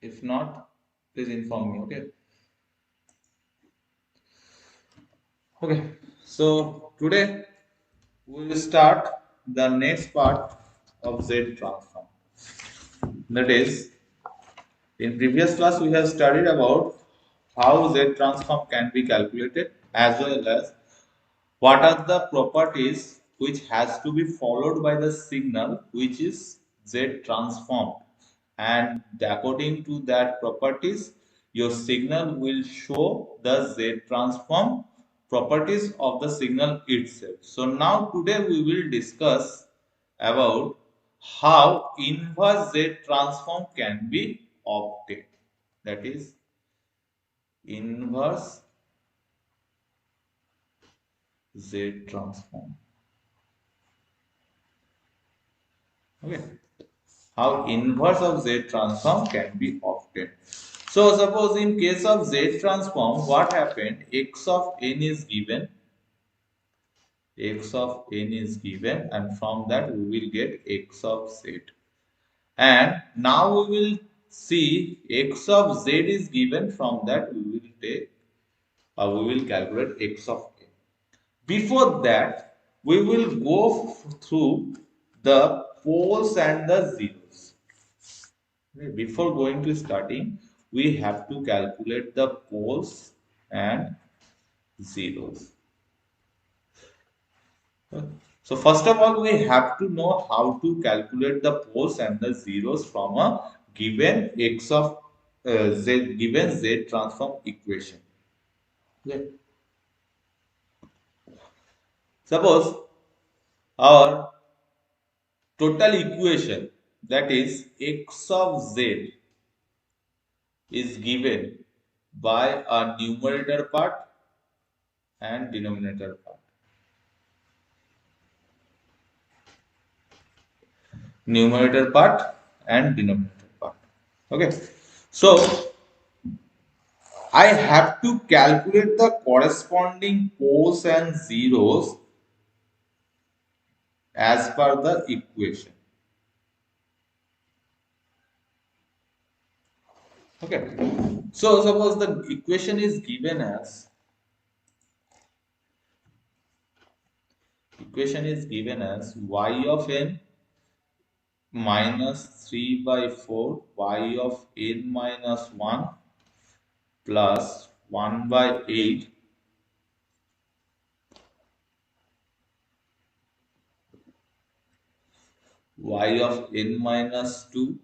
If not, please inform me. Okay, so today we will start the next part of Z transform. That is, in previous class we have studied about how Z transform can be calculated, as well as what are the properties which has to be followed by the signal which is Z transformed, and according to that properties your signal will show the Z transform properties of the signal itself. So now today we will discuss about how inverse Z transform can be obtained. That is inverse Z transform. Okay. How inverse of Z transform can be obtained. So suppose in case of Z transform, what happened? X of n is given. X of n is given, and from that we will get x of z. And now we will see x of z is given. From that we will take, we will calculate x of n. Before that, we will go through the poles and the zeros. Before going to starting, we have to calculate the poles and zeros. So first of all, we have to know how to calculate the poles and the zeros from a given x of z, given z transform equation. Okay. Suppose our total equation, that is x of z, is given by a numerator part and denominator part. Numerator part and denominator part. Okay. So I have to calculate the corresponding poles and zeros as per the equation. Okay. So suppose the equation is given as y of n minus 3 by 4 y of n minus 1 plus 1 by 8 y of n minus 2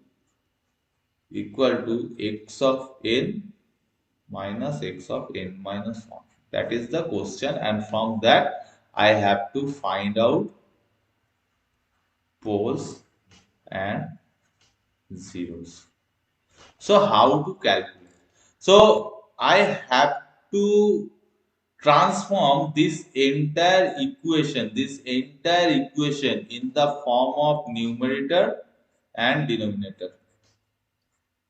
equal to x of n minus x of n minus 1. That is the question, and from that I have to find out poles and zeros. So how to calculate? So I have to transform this entire equation in the form of numerator and denominator.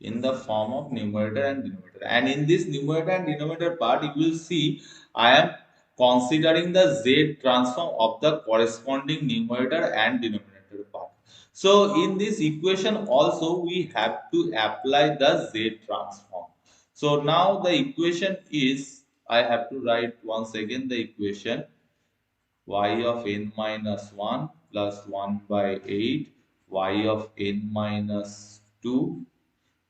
And in this numerator and denominator part, you will see I am considering the z transform of the corresponding numerator and denominator part. So in this equation also we have to apply the z transform. So now the equation is, I have to write once again the equation: y of n minus 1 plus 1 by 8 y of n minus 2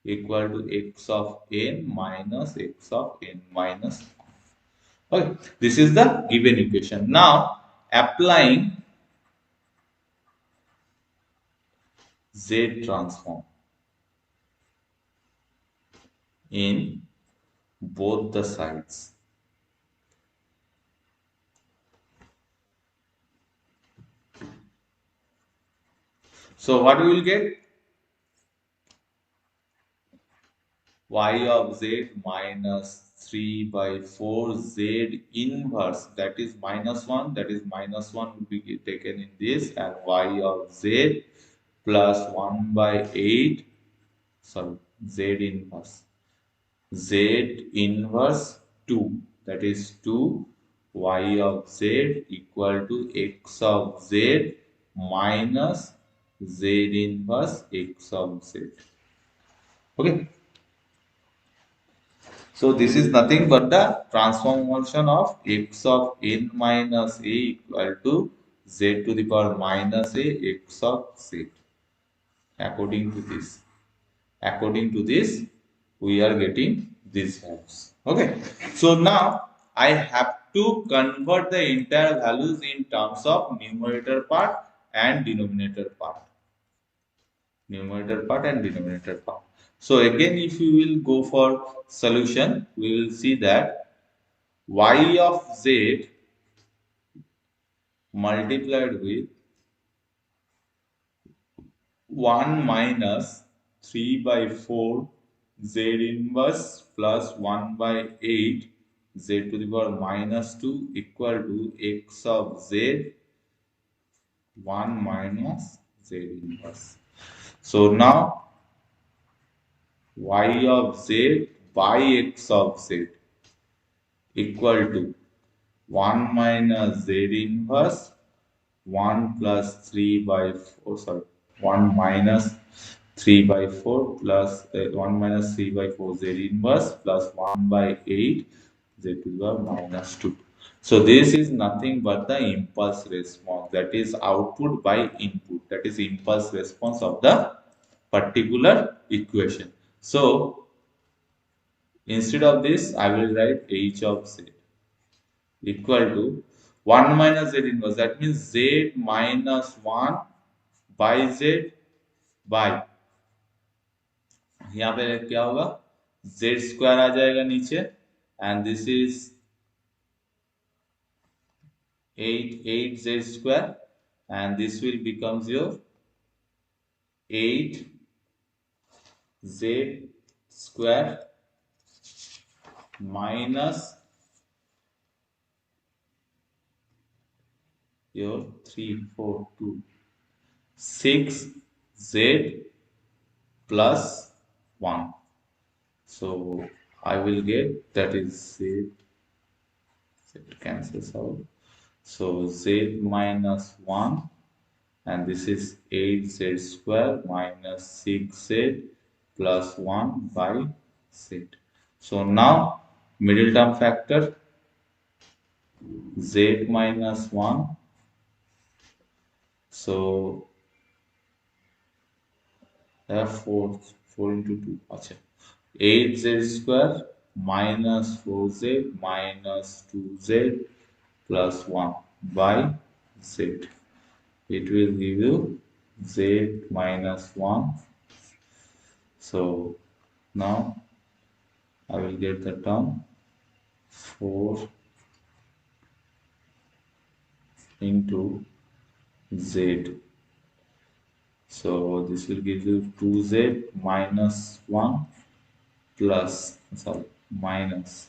equal to x of n minus x of n minus 1. Okay, this is the given equation. Now applying z transform in both the sides. So what we will get? Y of z minus 3 by 4 z inverse, that is minus 1, that is minus 1 will be taken in this, and y of z plus 1 by 8, sorry, z inverse 2, that is 2 y of z equal to x of z minus z inverse x of z. Okay. So this is nothing but the transformation of x of n minus a equal to z to the power minus a x of z. According to this, we are getting these values. Okay. So now I have to convert the entire values in terms of numerator part and denominator part. Numerator part and denominator part. So again, if you will go for solution, we will see that y of z multiplied with 1 minus 3 by 4 z inverse plus 1 by 8 z to the power minus 2 equal to x of z 1 minus z inverse. So now y of z by x of z equal to 1 minus z inverse 1 plus 3 by 4, sorry, 1 minus 3 by 4 plus 1 minus 3 by 4 z inverse plus 1 by 8 z to the power minus 2. So this is nothing but the impulse response, that is output by input, that is impulse response of the particular equation. So instead of this, I will write h of z equal to 1 minus z inverse. That means z minus 1 by z by, यहाँ पे क्या होगा, z square आ जाएगा नीचे, and this is 8 z square, and this will becomes your 8 z square minus your 3 4 2 6 z plus 1. So I will get, that is z cancels out. So z minus 1, and this is 8z square minus 6z plus 1 by z. So now middle term factor z minus 1. So 4 into 2. Achha. 8z square minus 4z minus 2z plus 1 by z. It will give you z minus 1. So now I will get the term 4 into z. So this will give you 2z minus 1 plus, sorry, minus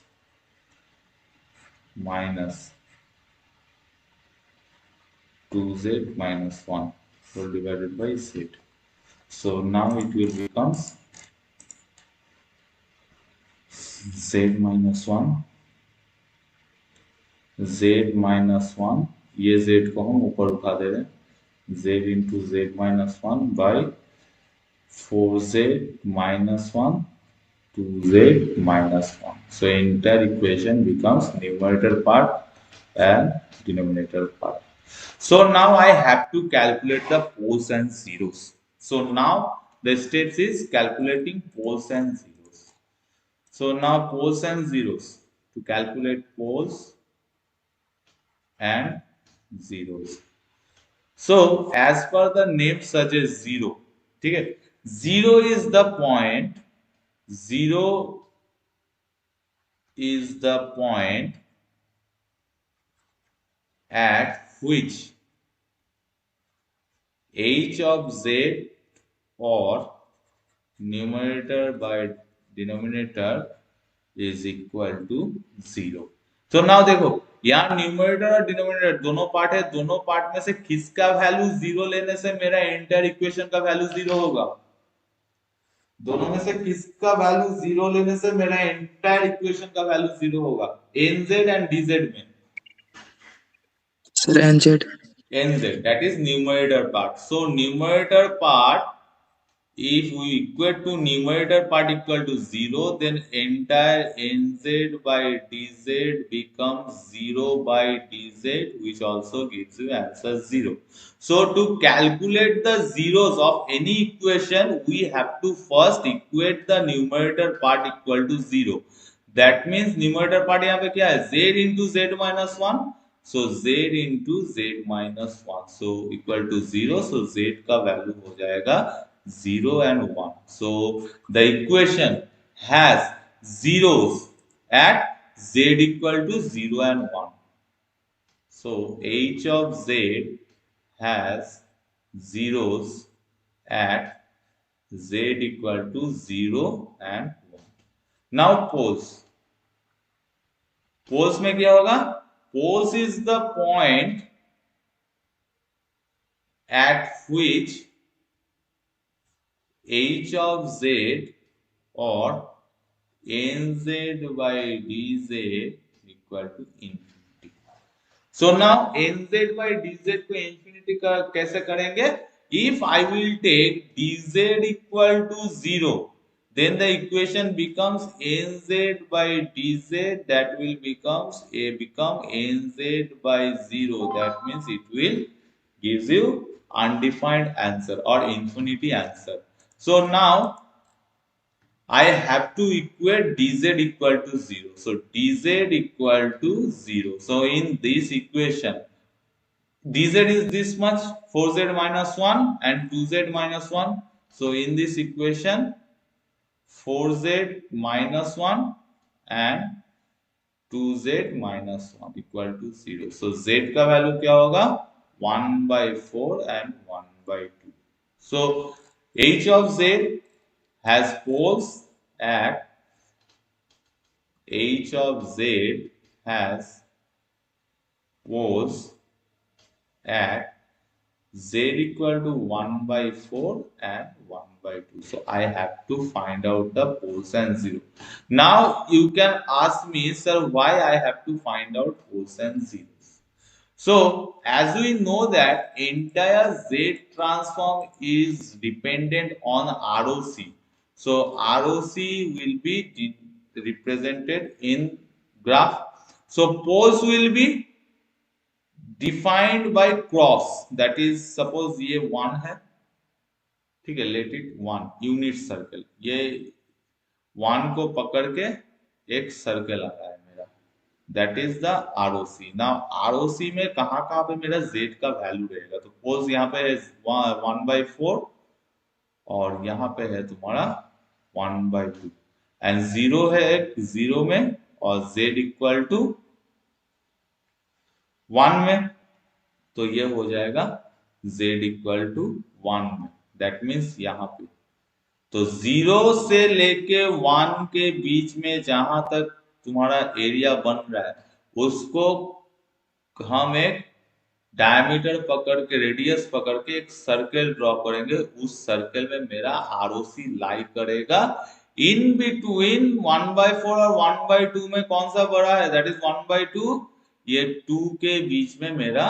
2z minus 1 whole divided by z. So now it will becomes z minus 1, z minus 1, ये z को हम ऊपर उठा दे रहे हैं, z into z minus 1 by 4z minus 1 2z minus 1. So entire equation becomes numerator part and denominator part. So now I have to calculate the poles and zeros. So now the steps is calculating poles and zeros. So now poles and zeros, to calculate poles and zeros. So as per the name suggests, zero, ठीक है, zero is the point, zero is the point at which h of z or numerator by denominator is equal to 0. तो now देखो यहाँ numerator और denominator दोनों part है, दोनों part में से किसका वैल्यू 0 लेने से मेरा एंटायर इक्वेशन का वैल्यू 0 होगा, दोनों में से किसका वैल्यू 0 लेने से मेरा एंटायर इक्वेशन का वैल्यू 0 होगा, nz एंड dz में, sir nz, that is numerator part. So numerator part if we equate to numerator part equal to 0, then entire nz by dz becomes 0 by dz, which also gives you answer 0. So to calculate the zeros of any equation, we have to first equate the numerator part equal to 0. That means numerator part यहाँ पे क्या है, z into z minus 1. So z into z minus 1. So equal to 0. So z का value हो जाएगा 0 and 1. So the equation has zeros at z equal to 0 and 1. So h of z has zeros at z equal to 0 and 1. Now poles. Poles में क्या होगा, poles is the point at which h of z or nz by dz equal to infinity. So now nz by dz को infinity का कैसे करेंगे, if I will take dz equal to 0, then the equation becomes nz by dz, that will become nz by 0. That means it will gives you undefined answer or infinity answer. So now I have to equate dz equal to 0. So dz equal to 0. So in this equation, dz is this much, 4z minus 1 and 2z minus 1. So in this equation, 4z minus 1 and 2z minus 1 equal to 0. So z का value क्या होगा, 1 by 4 and 1 by 2. So h of z has poles at h of z has poles at z equal to 1 by 4 and 1 by 2. So I have to find out the poles and 0. Now you can ask me, sir, why I have to find out poles and zeros. So as we know that entire Z transform is dependent on ROC. So ROC will be represented in graph. So poles will be defined by cross. That is, suppose ये 1 है, ठीक है, let it 1 unit circle, ये 1 को पकड़ के एक circle आ रहा है मेरा, that is the ROC. Now ROC में कहाँ कहाँ पे मेरा z का वैल्यू रहेगा, तो पोज यहाँ पे है 1/4 और यहाँ पे है तुम्हारा 1/2 एंड 0 है एक 0 में और z इक्वल टू 1 में, तो ये हो जाएगा z इक्वल टू 1 में. दैट मीन्स यहाँ पे तो 0 से लेके 1 के बीच में जहां तक तुम्हारा एरिया बन रहा है उसको हम एक डायमीटर पकड़ के, रेडियस पकड़ के एक सर्कल ड्रॉ करेंगे. उस सर्कल में मेरा आरओसी लाई करेगा. इन बिटवीन 1/4 और 1/2 में कौन सा बड़ा है, दैट इज 1/2. ये 2 के बीच में मेरा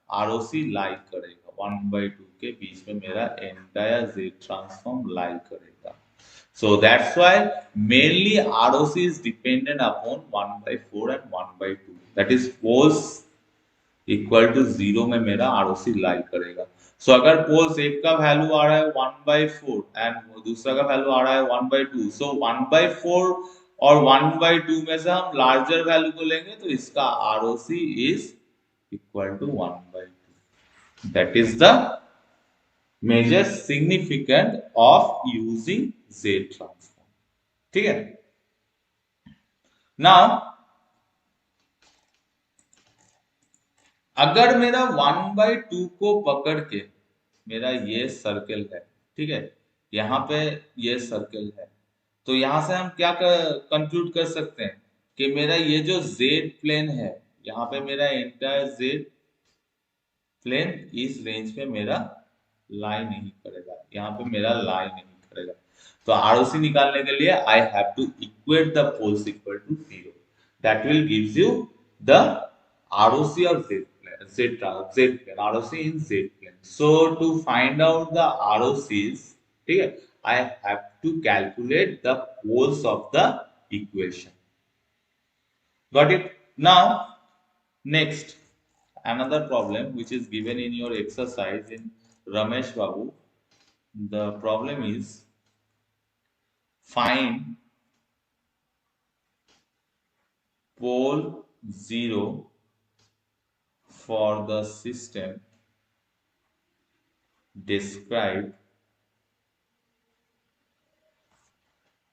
आरओसी लाई करेगा. 1/2 के बीच में मेरा एंटायर Z ट्रांसफॉर्म लाई करेगा. So that's why mainly ROC is dependent upon 1/4 and 1/2. That is poles equal to 0 में मेरा ROC लाई करेगा. सो अगर पोल्स एक का वैल्यू आ रहा है 1/4 एंड दूसरा का वैल्यू आ रहा है 1/2, सो 1/4 और 1/2 में से हम लार्जर वैल्यू को लेंगे तो इसका ROC is equal to 1/2. That is the major significant of using Z transform. ठीक है. नाउ अगर मेरा 1/2 को पकड़ के मेरा ये सर्कल है, ठीक है, यहाँ पे ये सर्कल है, तो यहां से हम क्या कंक्लूड कर सकते हैं कि मेरा ये जो Z प्लेन है, यहाँ पे मेरा एंटायर Z प्लेन इस रेंज पे मेरा लाई नहीं करेगा, यहाँ पे मेरा लाई नहीं करेगा. तो आरओसी निकालने के लिए I have to equate the poles equal to 0. That will gives you the ROC of Z plane, ROC in Z plane. So to find out the ROCs, ठीक है, I have to calculate the poles of the equation. Got it? Now next, another problem which is given in your exercise in Ramesh Babu. The problem is find pole 0 for the system described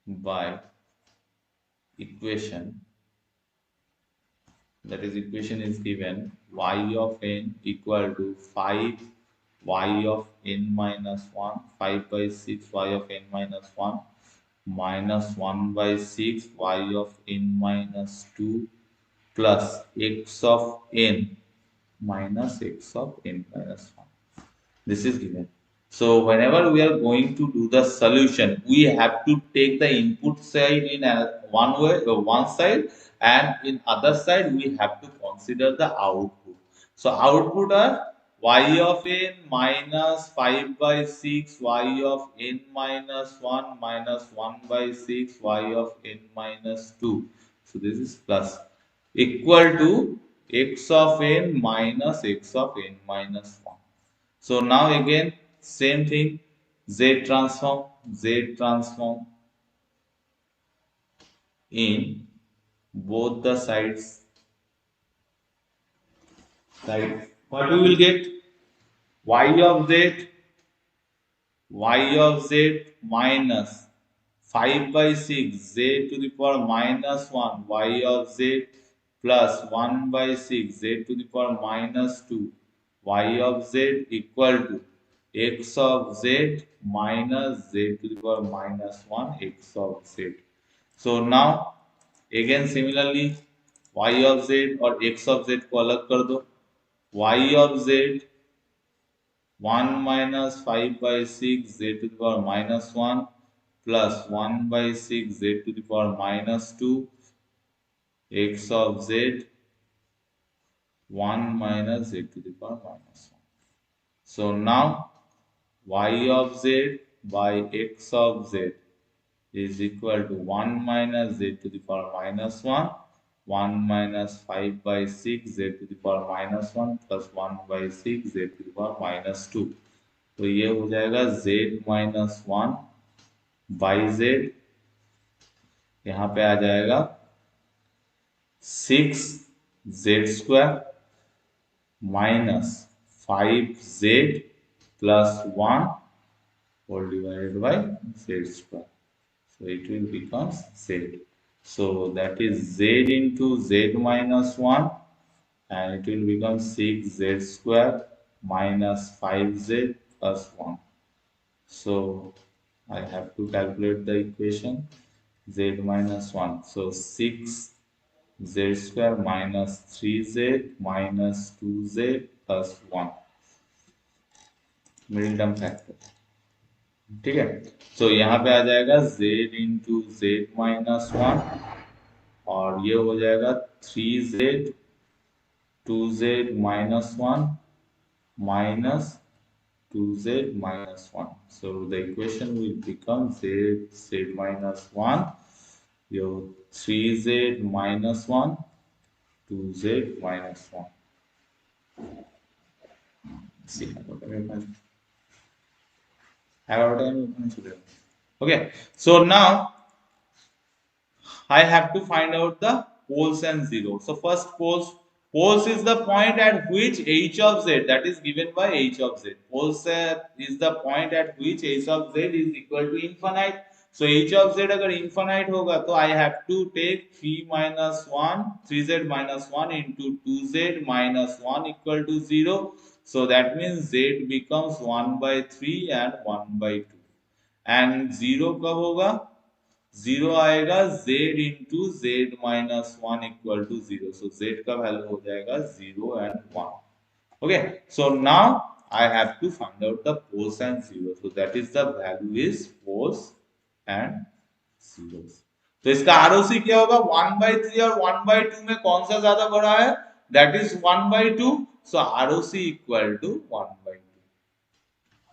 by equation, that is equation is given y of n equal to 5 y of n minus 1, 5 by 6 y of n minus 1 minus 1 by 6 y of n minus 2 plus x of n minus x of n minus 1. This is given. So whenever we are going to do the solution, we have to take the input side in one way, one side, and in other side we have to consider the output. So output are y of n minus 5 by 6 y of n minus 1 minus 1 by 6 y of n minus 2. So this is plus equal to x of n minus x of n minus 1. So now again same thing, Z transform in both the sides. Right? What we will get? Y of z minus 5 by 6 z to the power minus 1 y of z plus 1 by 6 z to the power minus 2 y of z equal to x of z minus z to the power minus 1 x of z. So now again similarly y of z और x of z को अलग कर दो. Y of z 1 minus 5 by 6 z to the power minus 1 plus 1 by 6 z to the power minus 2 x of z 1 minus z to the power minus 1. So now y of z by x of z is equal to 1 minus z to the power minus 1, 1 minus 5 by 6 z to the power minus 1 plus 1 by 6 z to the power minus 2. तो ये हो जाएगा z minus 1 by z, यहाँ पे आ जाएगा 6 z square minus 5z plus 1 whole divided by z square. So it will become z. So that is z into z minus 1 and it will become 6z square minus 5z plus 1. So I have to calculate the equation z minus 1. So 6z square minus 3z minus 2z plus 1. Middle term factor. ठीक है, तो यहाँ पे आ जाएगा z into Z minus 1 और ये हो जाएगा 3z 2z minus 1 minus 2z minus 1. So the equation will become z minus 1, your 3z minus 1, 2z minus 1. See, okay, so now I have to find out the poles and zeros. So first poles is the point at which h of z, that is given by h of z. Poles is the point at which h of z is equal to infinite. So h of z अगर infinite होगा तो I have to take 3z minus 1 into 2z minus 1 equal to 0. So that means z becomes 1 by 3 and 1 by 2. And 0 कब होगा? 0 आएगा z into z minus 1 equal to 0. So z का value हो जाएगा 0 and 1. Okay, so now I have to find out the poles and zeros. So that is the value is poles and zeros. तो इसका ROC क्या होगा? 1 by 3 और 1 by 2 में कौन सा ज्यादा बड़ा है? That is 1 by 2. So ROC equal to 1 by 2.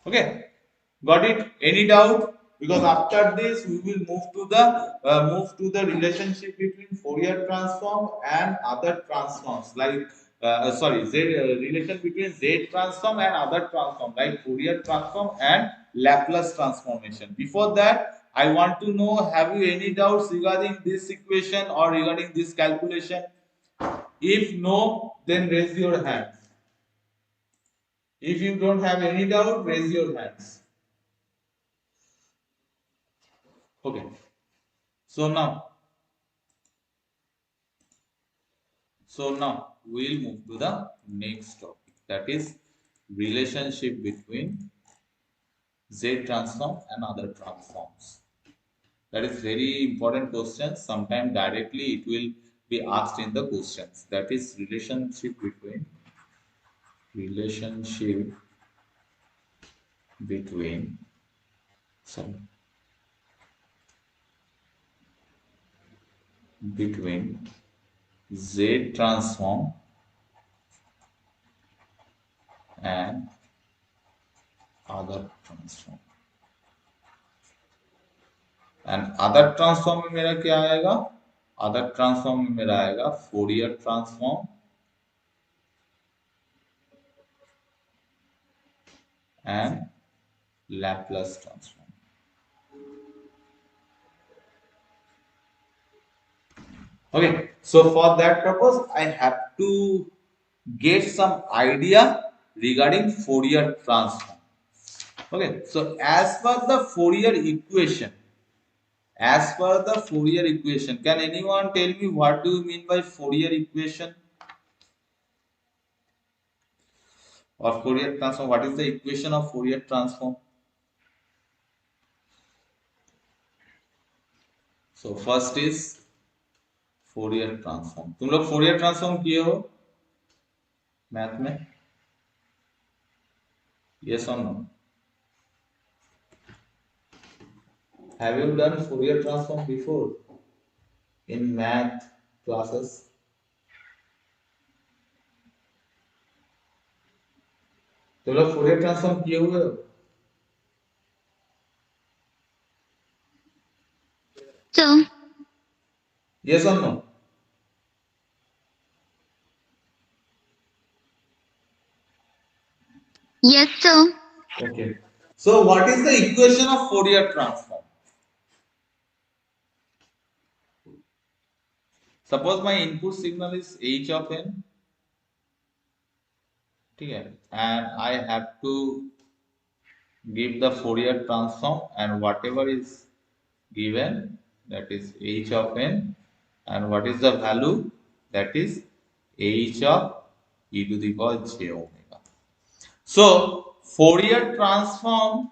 Okay. Got it? Any doubt? Because after this we will move to the relationship between Fourier transform and other transforms like relation between Z transform and other transform like Fourier transform and Laplace transformation. Before that, I want to know, have you any doubts regarding this equation or regarding this calculation? If no, then raise your hands. If you don't have any doubt, raise your hands. Okay. So now, we'll move to the next topic, that is relationship between Z transform and other transforms. That is very important question. Sometimes directly it will be asked in the questions. That is relationship between sorry between Z transform and other transform. And other transform में मेरा क्या आएगा? Other transform में मेरा आएगा Fourier transform and Laplace transform. Okay, so for that purpose I have to get some idea regarding Fourier transform. Okay, so as per the Fourier equation, can anyone tell me what do you mean by Fourier equation or Fourier transform? What is the equation of Fourier transform? So first is Fourier transform. तुम लोग Fourier transform किए हो math में? Yes और no? Have you done Fourier transform before in math classes? तुम लोग Fourier transform किए हुए हो? So, यस और no? yes, sir. Okay. So what is the equation of Fourier transform? Suppose my input signal is h of n, ठीक है, and I have to give the Fourier transform, and whatever is given, that is h of n, and what is the value? That is h of e to the power j omega. So Fourier transform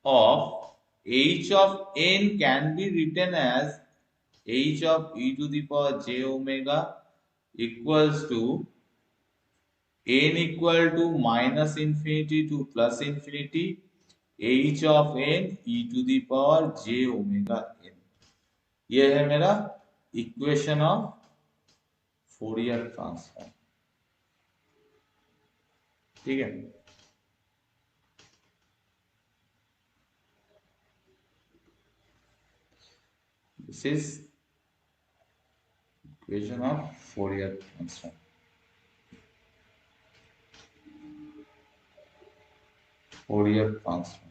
of h of n can be written as h of e to the power j omega equals to n equal to minus infinity to plus infinity h of n e to the power j omega n. ये है मेरा equation of Fourier transform. ठीक है, this is equation of Fourier transform. Fourier transform.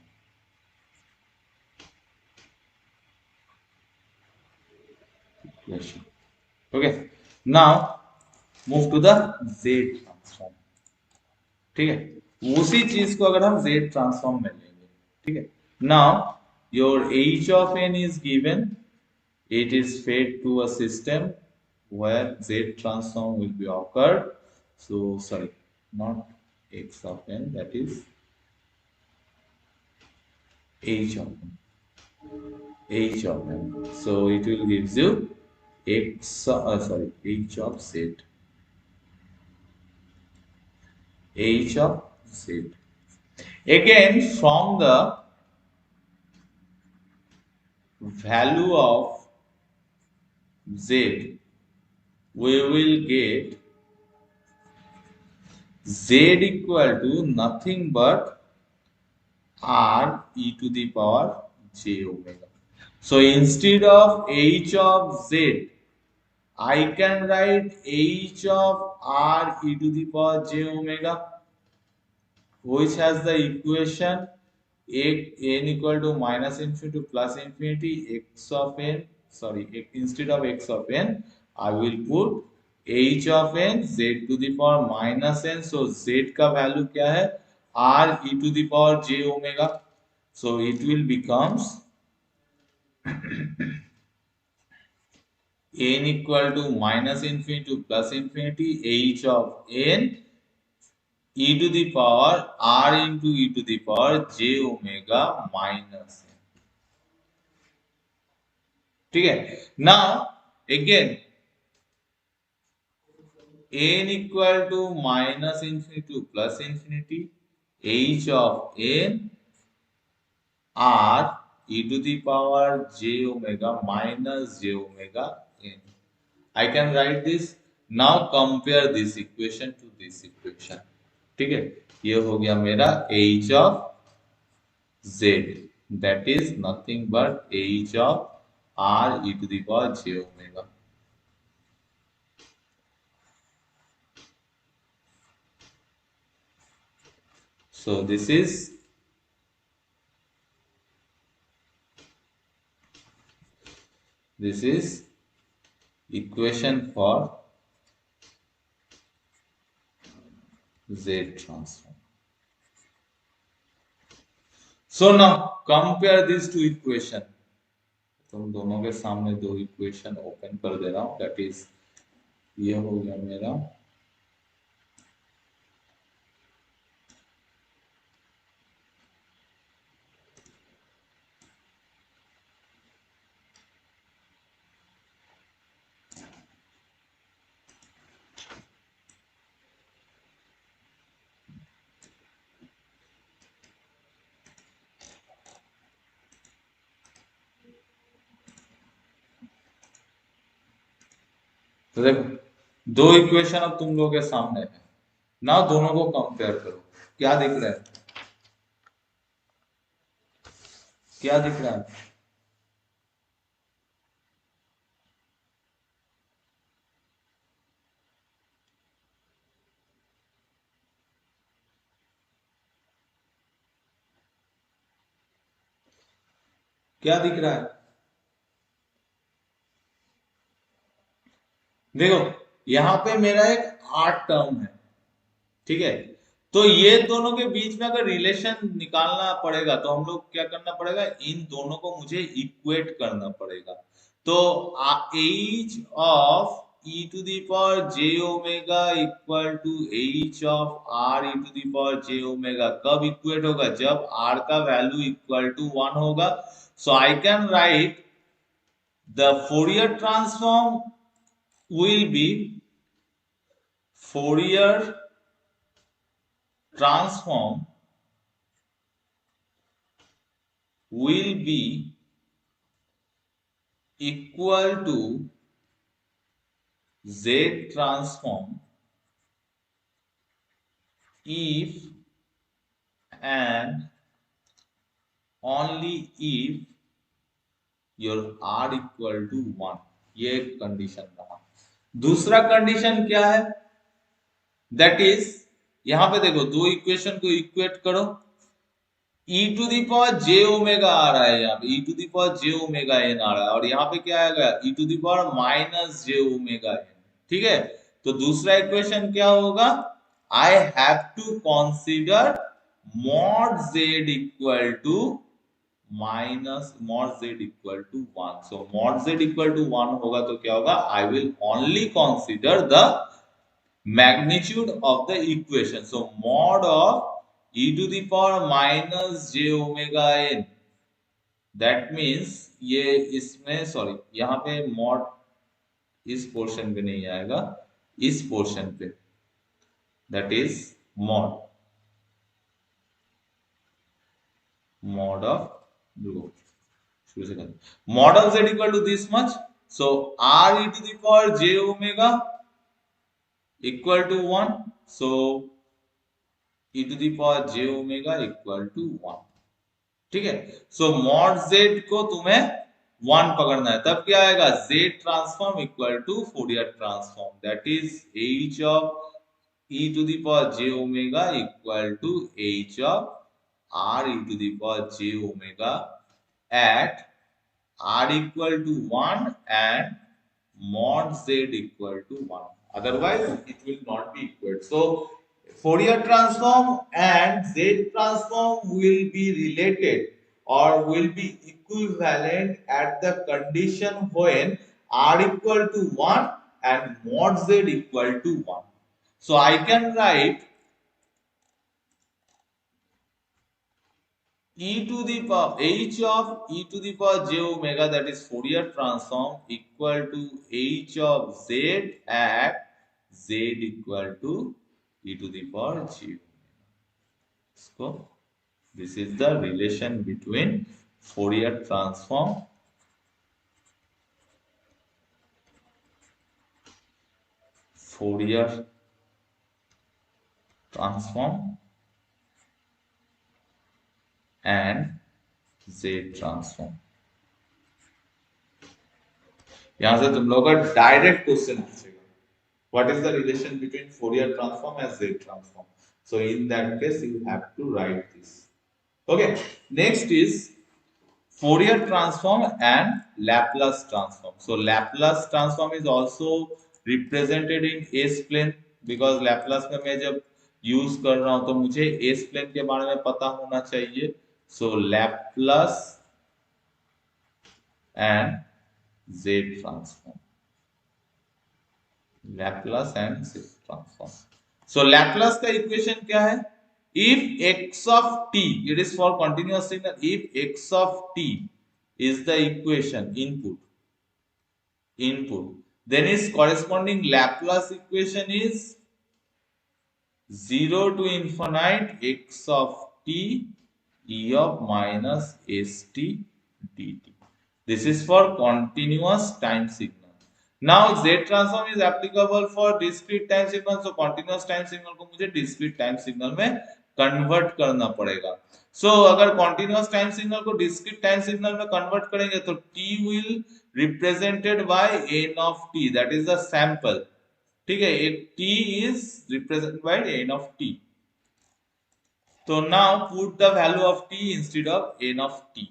Okay, now move to the Z transform. ठीक है, उसी चीज को अगर हम Z ट्रांसफॉर्म में लेंगे, ठीक है. Now your h of n is given. It is fed to a system where Z transform will be occurred. So sorry, not x of n, that is h of n. So it will gives you h of z. H of z. Again, from the value of z, we will get z equal to nothing but r e to the power j omega. So instead of h of z, I can write h of r e to the power j omega, which has the equation n equal to minus infinity to plus infinity x of n, sorry, instead of x of n I will put h of n z to the power minus n. So z का value क्या है, r e to the power j omega. So it will becomes n equal to minus infinity to plus infinity h of n e to the power r into e to the power j omega minus n. ठीक है. Now again n equal to minus infinity to plus infinity h of n r e to the power j omega minus j omega n. I can write this. Now compare this equation to this equation. ठीक है, ये हो गया मेरा h of z, that is nothing but h of r e to the power j omega. So this is equation for z transform. So now compare these two equation. तुम दोनों के सामने दो इक्वेशन ओपन कर दे रहा हूं, that is ये हो गया मेरा तो देखो दो इक्वेशन अब तुम लोगों के सामने है ना, दोनों को कंपेयर करो. क्या दिख रहा है, क्या दिख रहा है? क्या दिख रहा है? देखो यहां पे मेरा एक 8 टर्म है, ठीक है. तो ये दोनों के बीच में अगर रिलेशन निकालना पड़ेगा तो हम लोग क्या करना पड़ेगा, इन दोनों को मुझे इक्वेट करना पड़ेगा. तो h of e to the power j omega equal to h of r e to the power j omega कब इक्वेट होगा, जब r का वैल्यू इक्वल टू 1 होगा. So I can write the Fourier transform will be Fourier transform will be equal to Z transform if and only if your R equal to 1. ये एक condition रहा. दूसरा condition क्या है, that is यहां पे देखो दो इक्वेशन को इक्वेट करो, e to the power j omega आ रहा है, यहाँ पे e to the power j omega n आ रहा है, और यहाँ पे क्या आएगा e to the power minus j omega n. ठीक है, तो दूसरा इक्वेशन क्या होगा, I have to consider mod z equal to minus mod z equal to 1. So mod z equal to 1 होगा तो क्या होगा, I will only consider the magnitude of the equation. So mod of e to the power minus j omega n, that means ये इसमें sorry यहाँ पे mod इस portion पे नहीं आएगा, इस पोर्शन पे, that is mod of mod of z equal to this much. So r e to the power j omega equal to 1. So e to the power j omega equal to 1। ठीक है, सो mod z को तुम्हें 1 पकड़ना है, तब क्या आएगा, z transform equal to Fourier transform, that is h of e to the power j omega equal to h of r e to the power j omega at r equal to 1 and mod z equal to 1. Otherwise, it will not be equal. So, Fourier transform and z transform will be related or will be equivalent at the condition when r equal to 1 and mod z equal to 1. So I can write e to the power h of e to the power j omega, that is Fourier transform, equal to h of z at z equal to e to the power j omega. So this is the relation between Fourier transform and z transform. यहां से तुम लोगों का direct question पूछेगा, what is the relation between Fourier transform and Z transform? So in that case you have to write this. Okay, next is Fourier transform and Laplace transform. So Laplace transform is also represented in S plane, because Laplace में मैं जब use कर रहा हूं तो मुझे S plane के बारे में पता होना चाहिए. So Laplace and Z transform. Laplace and Z transform. So Laplace का इक्वेशन क्या है? If x of t, it is for continuous signal, if x of t is the equation input, then its corresponding Laplace equation is 0 to infinite x of t e of minus st dt. This is for continuous time signal. Now Z transform is applicable for discrete time signal. So continuous time signal को मुझे discrete time signal में convert करना पड़ेगा. So अगर continuous time signal को discrete time signal में convert करेंगे तो t will represented by n of t, that is the sample. ठीक है, एक t is represented by n of t. So now put the value of t instead of n of t,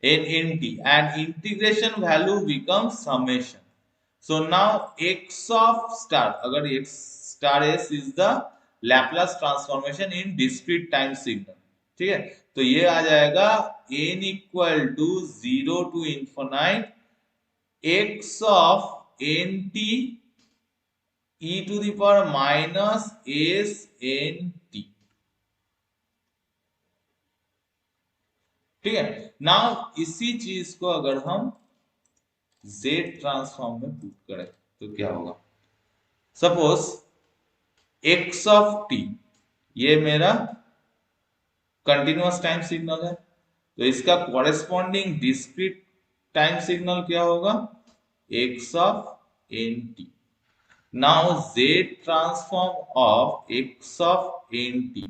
n in t, and integration value becomes summation. So now x of star, अगर x star s is the Laplace transformation in discrete time signal, ठीक है, तो ये आ जाएगा n equal to 0 to infinite x of nt e to the power minus s n t. ठीक है, now इसी चीज को अगर हम Z ट्रांसफॉर्म में पुट करें तो क्या होगा? सपोज x of t, ये मेरा कंटिन्यूअस टाइम सिग्नल है, तो इसका कॉरेस्पॉन्डिंग डिस्क्रीट टाइम सिग्नल क्या होगा? x of nt. Now Z transform of x of nt,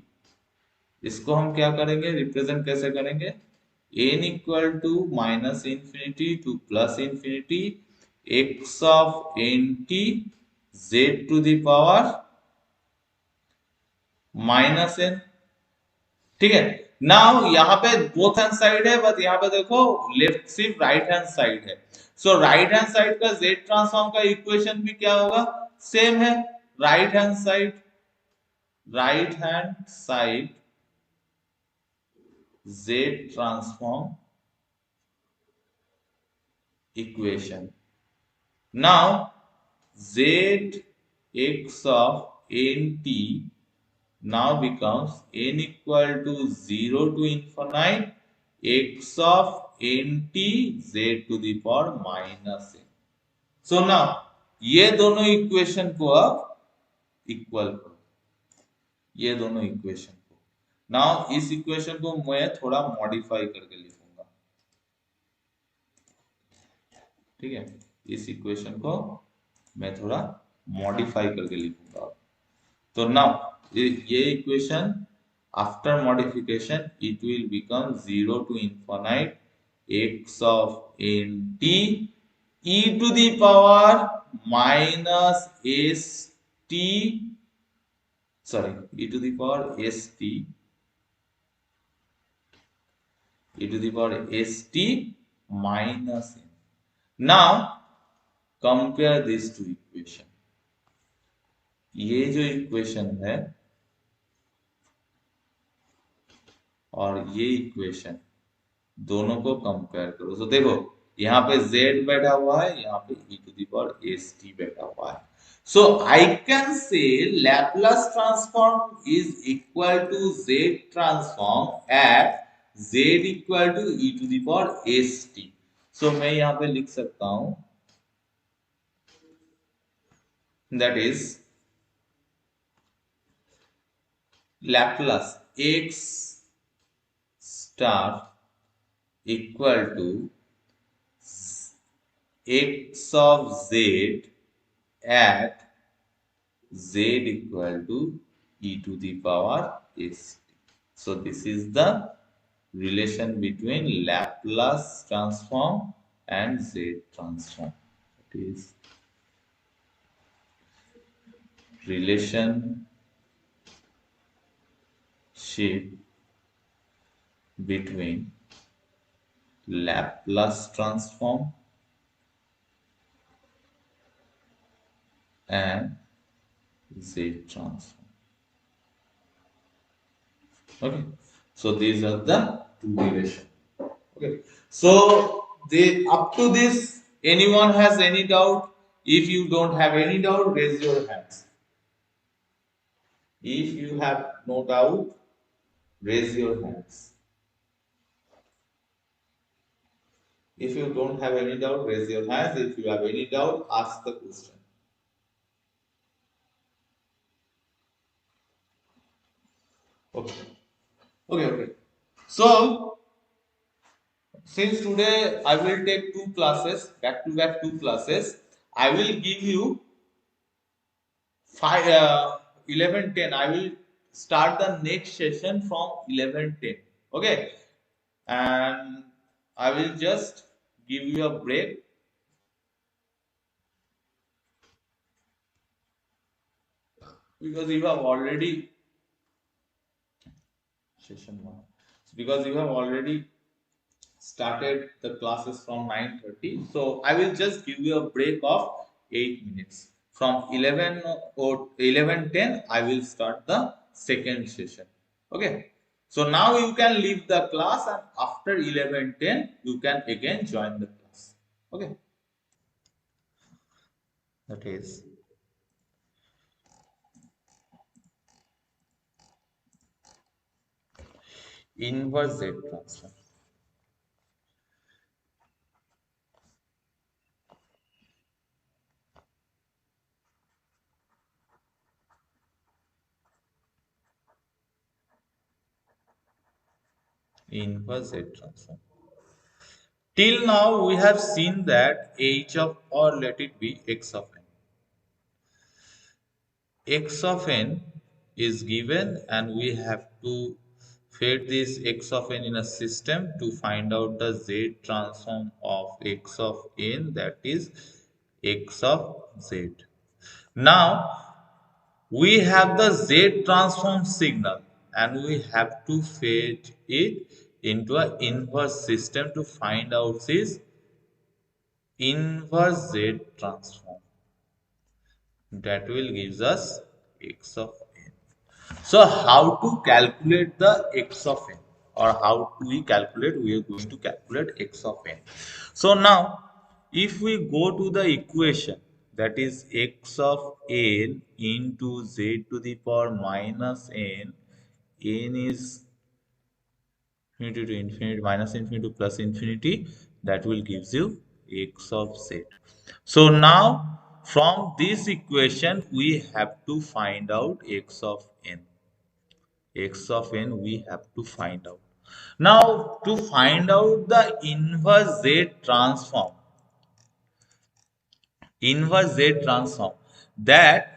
इसको हम क्या करेंगे, रिप्रेजेंट कैसे करेंगे? n equal to minus infinity to plus infinity x of nt z to the power minus n. ठीक है, नाउ यहाँ पे बोथ हैंड साइड है, बट यहाँ पे देखो लेफ्ट सिर्फ राइट हैंड साइड है. सो राइट हैंड साइड का z ट्रांसफॉर्म का इक्वेशन भी क्या होगा? सेम है, right hand side Z transform equation. Now Z x of nt now becomes n equal to 0 to infinite x of nt z to the power minus n. So now ये दोनों equation को अब equal करो, ये दोनों equation को. Now इस equation को मैं थोड़ा मॉडिफाई करके लिखूंगा. ठीक है, इस इक्वेशन को मैं थोड़ा मॉडिफाई करके लिखूंगा. तो नाउ ये equation After modification, it will become 0 to infinite x of n t e to the power minus st, sorry, e to the power st, e to the power st minus n. Now compare these two equation. ये जो equation है और ये equation दोनों को compare करो तो देखो यहाँ पे z बैठा हुआ है, यहाँ पे e to the power st बैठा हुआ है. So I can say Laplace transform is equal to z transform at z equal to e to the power st. So मैं यहाँ पे लिख सकता हूँ that is Laplace x star equal to x of z at z equal to e to the power st. So this is the relation between Laplace transform and z transform. It is relationship between Laplace transform and z transform. Okay, so these are the two relation. Okay, so they up to this, anyone has any doubt? If you don't have any doubt, raise your hands. If you have no doubt, raise your hands. If you don't have any doubt, raise your hands. If you have any doubt, ask the question. Okay. Okay. So, since today I will take two classes, back to back two classes, I will give you 11:10. I will start the next session from 11:10. Okay. And I will just give you a break. Because you have already session 1. So because you have already started the classes from 9:30, so I will just give you a break of 8 minutes. From 11 or 11:10, I will start the second session. Okay. So now you can leave the class, and after 11:10, you can again join the class. Okay. That is inverse Z transform. Inverse Z transform. Till now, we have seen that h of, or let it be x of n. X of n is given, and we have to fit this x of n in a system to find out the z transform of x of n, that is x of z. Now, we have the z transform signal, and we have to fit it into an inverse system to find out this inverse z transform. That will gives us x of n. So how to calculate the x of n, or how do we calculate? We are going to calculate x of n. So now if we go to the equation, that is x of n into z to the power minus n, n is infinity to infinity, minus infinity to plus infinity, that will gives you x of z. So now from this equation we have to find out x of n. X of n we have to find out. Now to find out the inverse z transform, that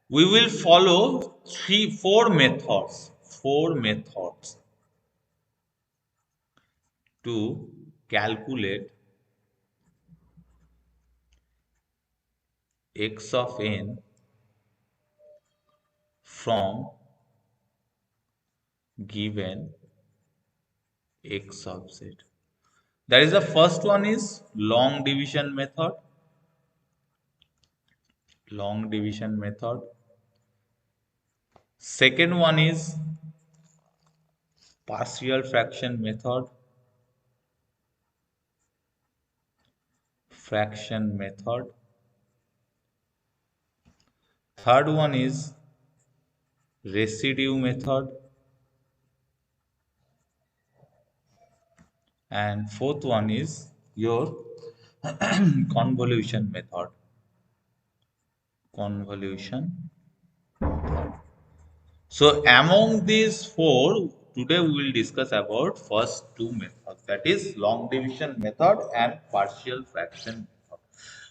we will follow four methods. four methods to calculate x of n from given x of z. That is, the first one is long division method. Long division method. Second one is partial fraction method. Fraction method. Third one is residue method. And fourth one is your convolution method. Convolution. So among these four, today we will discuss about first two methods, that is long division method and partial fraction method.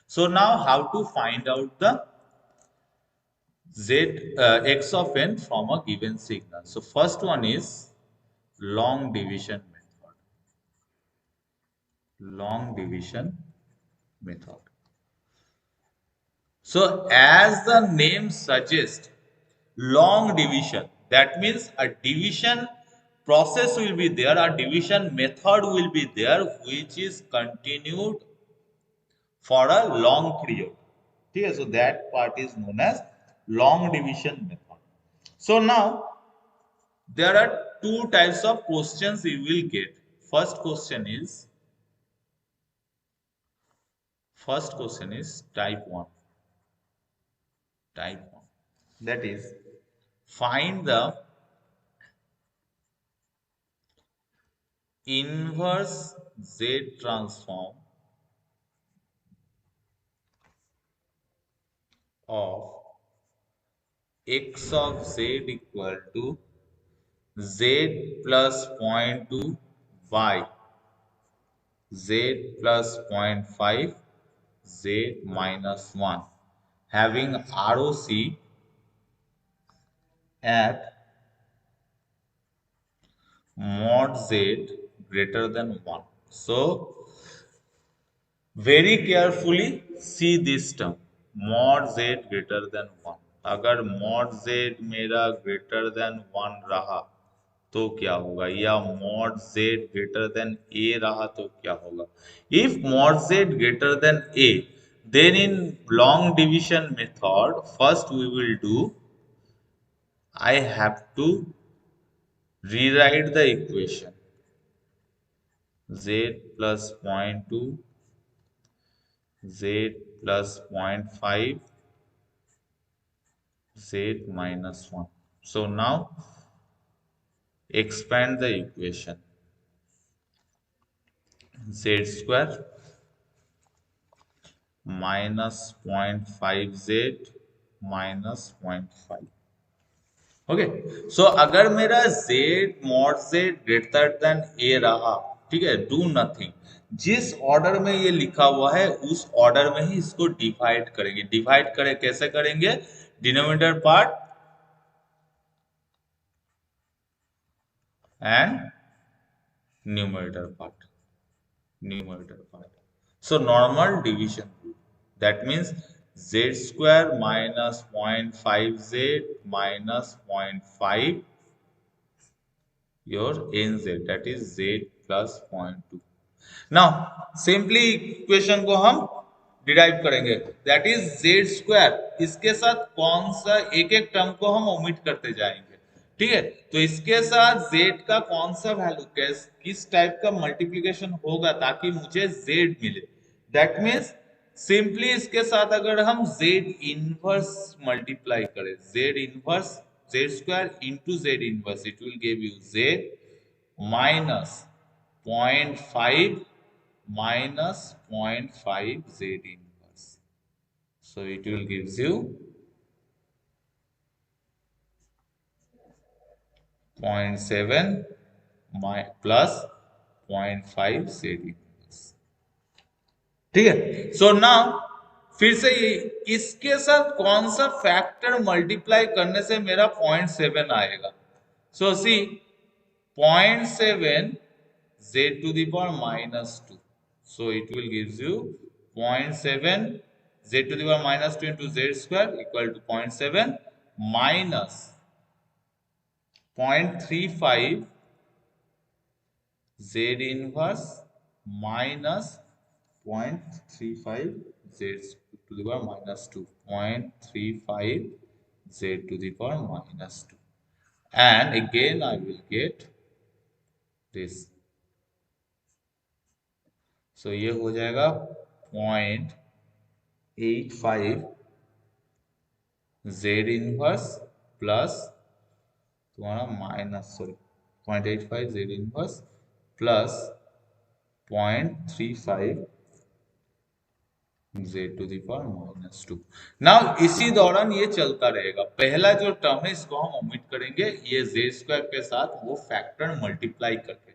So now how to find out the x of n from a given signal. So first one is long division method. Long division method. So as the name suggests, long division, that means a division process will be there, a division method will be there, which is continued for a long period. Okay, so that part is known as long division method. So now there are two types of questions you will get. First question is type 1. Type 1. That is, find the inverse Z transform of x of z equal to z plus 0.2 by z plus 0.5 z minus 1, having ROC at mod z greater than 1. So very carefully see this term, mod z greater than 1. अगर mod z मेरा greater than 1 रहा तो क्या होगा, या mod z greater than a रहा तो क्या होगा. If mod z greater than a, then in long division method, first we will do, I have to rewrite the equation z plus 0.2 z plus 0.5 z minus 1. So now expand the equation. Z square minus 0.5 z minus 0.5. Okay, सो अगर मेरा z mod z greater than a रहा, ठीक है, do nothing, जिस order में ये लिखा हुआ है उस ऑर्डर में ही इसको डिवाइड करेंगे. डिवाइड करें कैसे करेंगे, denominator part and numerator part. So normal division rule, that means z square minus 0.5 z minus 0.5 your nz, that is z plus 0.2. now simply equation को हम डिराइव करेंगे, दैट इज z स्क्वायर. इसके साथ कौन सा एक एक टर्म को हम ओमिट करते जाएंगे, ठीक है. तो इसके साथ z का कौन सा वैल्यू किस टाइप का मल्टीप्लिकेशन होगा ताकि मुझे z मिले. दैट मीन्स सिंपली इसके साथ अगर हम z इनवर्स मल्टीप्लाई करें, z inverse z square into z inverse, it will give you z minus 0.5 minus 0.5 z inverse. So it will gives you 0.7 plus 0.5 z inverse. ठीक है. So now फिर से इसके साथ कौन सा फैक्टर मल्टीप्लाई करने से मेरा 0.7 आएगा, So see, 0.7 z to the power minus 2. So it will gives you 0.7 z to the power minus 2 into z square equal to 0.7 minus 0.35 z inverse minus 0.35 z to the power minus 2. 0.35 z to the power minus 2. And again I will get this. So ये हो जाएगा 0.85 z inverse plus तुम्हारा minus 0.85 z inverse plus 0.35 z to the power minus 2। Now इसी दौरान ये चलता रहेगा। पहला जो टर्म है इसको हम ओमिट करेंगे, ये z स्क्वायर के साथ वो फैक्टर मल्टीप्लाई करके,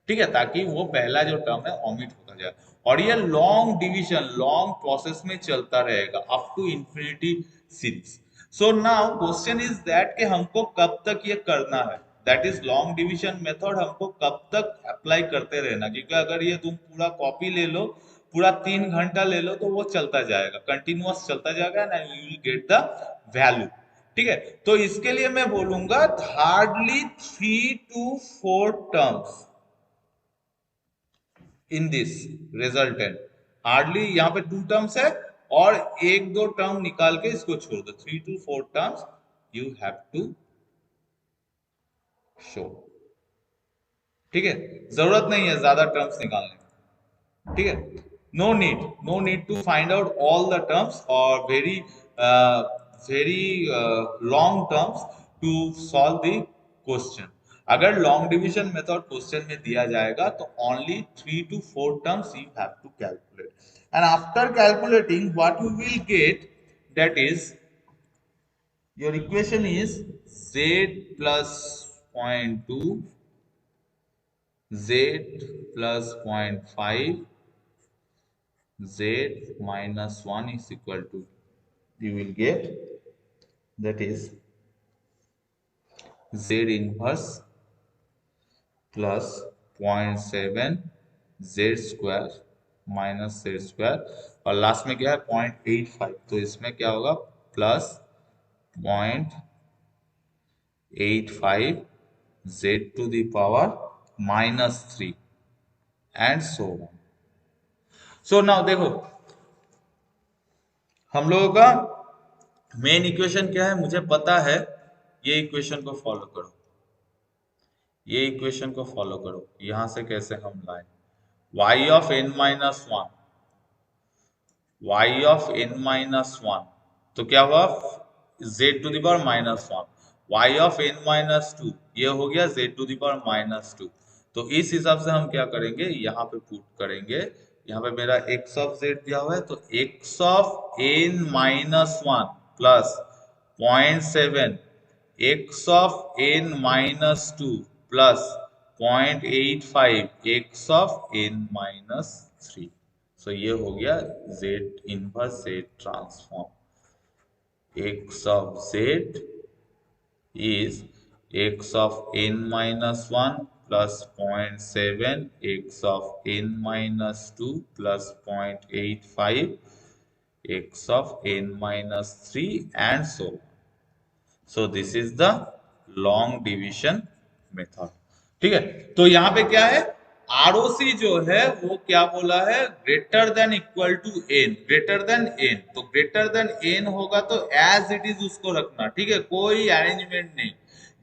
ठीक है, ताकि वो पहला जो टर्म है ओमिट होता जाए। और ये लॉन्ग डिवीजन लॉन्ग प्रोसेस में चलता रहेगा up to infinity series. So now question is that कि हमको कब तक ये करना है, that is long division method हमको कब तक अप्लाई करते रहना, क्योंकि अगर ये तुम पूरा कॉपी ले लो, पूरा 3 घंटा ले लो, तो वो चलता जाएगा, कंटिन्यूअस चलता जाएगा and you will get the value. ठीक है, तो इसके लिए मैं बोलूंगा hardly 3 to 4 terms in this resultant. Hardly यहाँ पे 2 टर्म्स है और 1-2 टर्म निकाल के इसको छोड़ दो। 3 to 4 terms you have to show. ठीक है, जरूरत नहीं है ज्यादा टर्म्स निकालने की। ठीक है, no need to find out all the terms or very long terms to solve the question। अगर लॉन्ग डिवीजन मेथड क्वेश्चन में दिया जाएगा तो only 3 to 4 terms you have to calculate and after calculating what you will get, that is your equation is z plus 0.2 z plus 0.5 z minus 1 is equal to, you will get, that is z inverse plus 0.7 z square minus z square और last में क्या है 0.85, तो इसमें क्या होगा plus 0.85 z to the power minus 3 and so on। So now देखो हम लोगों का मेन इक्वेशन क्या है, मुझे पता है, ये इक्वेशन को फॉलो करो, ये इक्वेशन को फॉलो करो। यहां से कैसे हम लाए y of n minus 1, y of n minus 1, तो क्या हुआ z to the power minus 1, y of n minus 2, ये हो गया z to the power minus 2। तो इस हिसाब से हम क्या करेंगे, यहाँ पे पुट करेंगे, यहाँ पे मेरा x ऑफ z दिया हुआ है, तो x of n minus 1 plus 0.7 x of n minus 2 plus 0.85 x of n minus 3। सो ये हो गया z inverse z transform. x of z is x of n minus 1 plus 0.7 x of n minus 2 plus 0.85 x of n minus 3 and so on। So this is the long division method। ठीक है, तो यहाँ पे क्या है, ROC जो है वो क्या बोला है, greater than equal to N, greater than N. तो ग्रेटर देन एन होगा तो एज इट इज उसको रखना, ठीक है, कोई अरेंजमेंट नहीं।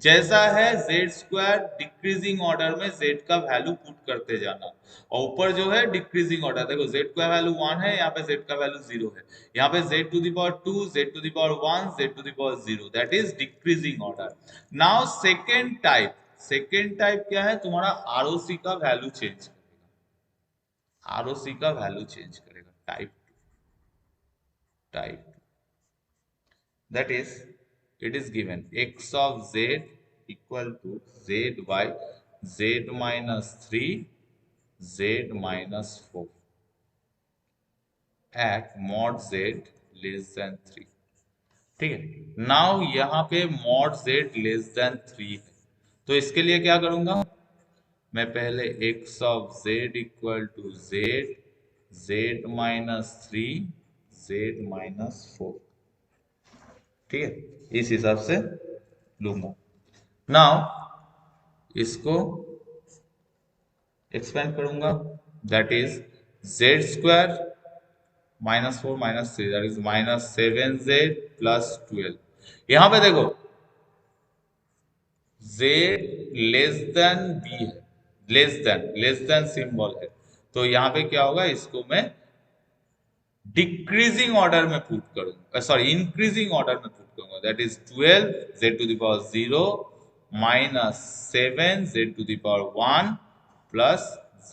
जैसा है जेड स्क्वायर डिक्रीजिंग ऑर्डर में जेड का वैल्यू पुट करते जाना, और ऊपर जो है डिक्रीजिंग ऑर्डर, देखो जेड का वैल्यू 1 है, यहाँ पे जेड का वैल्यू 0 है, यहाँ पे Z to the power 2, Z to the power 1, Z to the power 0, that is decreasing order. Now second type, second type क्या है, तुम्हारा आरओसी का वैल्यू चेंज करेगा, आरओसी का वैल्यू चेंज करेगा, type type that is, it is given x of z equal to z by z minus 3 z minus 4 at mod z less than 3। ठीक है, नाउ यहाँ पे mod z लेस देन 3 है, तो इसके लिए क्या करूंगा, मैं पहले x of z equal to Z, Z minus three, Z minus four, ठीक है, इस हिसाब से लूंगा। नाउ इसको एक्सपेंड करूंगा, that is Z square minus four minus three, that is minus seven Z plus twelve. यहां पे देखो z लेस देन b है, लेस देन सिंबल है, तो यहां पे क्या होगा, इसको मैं डिक्रीजिंग ऑर्डर में पुट करूंगा, सॉरी इंक्रीजिंग ऑर्डर में पुट करूंगा, that is 12 z to the power 0 minus 7 z to the power 1 plus z।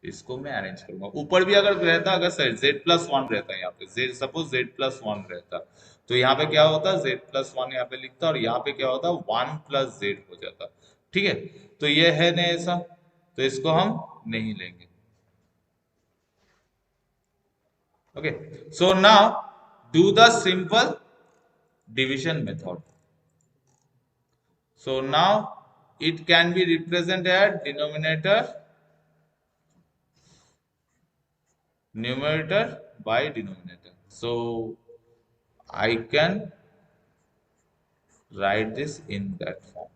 इसको मैं अरेंज करूंगा। ऊपर भी अगर रहता, अगर z प्लस वन रहता है यहाँ पे, z suppose z plus one रहता, तो यहाँ पे क्या होता, z प्लस वन यहाँ पे लिखता, और यहाँ पे क्या होता, वन प्लस z हो जाता, ठीक है। तो ये है नहीं ऐसा, तो इसको हम नहीं लेंगे। Okay, so now do the simple division method. So now it can be represented as numerator by denominator. So I can write this in that form.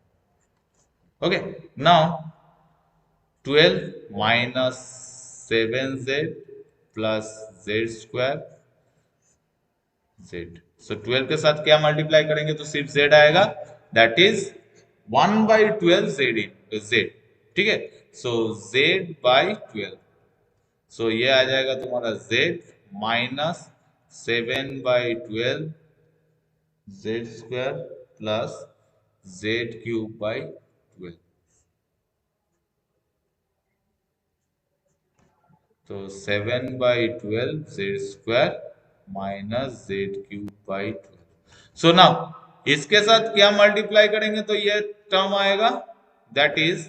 Okay, now 12 minus 7z plus z square z. So 12 के साथ क्या multiply करेंगे तो सिर्फ z आएगा, that is 1 by 12 z, ठीक है। सो z by 12, सो ये आ जाएगा तुम्हारा z minus 7 by 12 z square plus z cube by 12। तो 7 by 12 Z square minus Z cube by 12। So now इसके साथ क्या मल्टीप्लाई करेंगे तो ये टर्म आएगा, दैट इज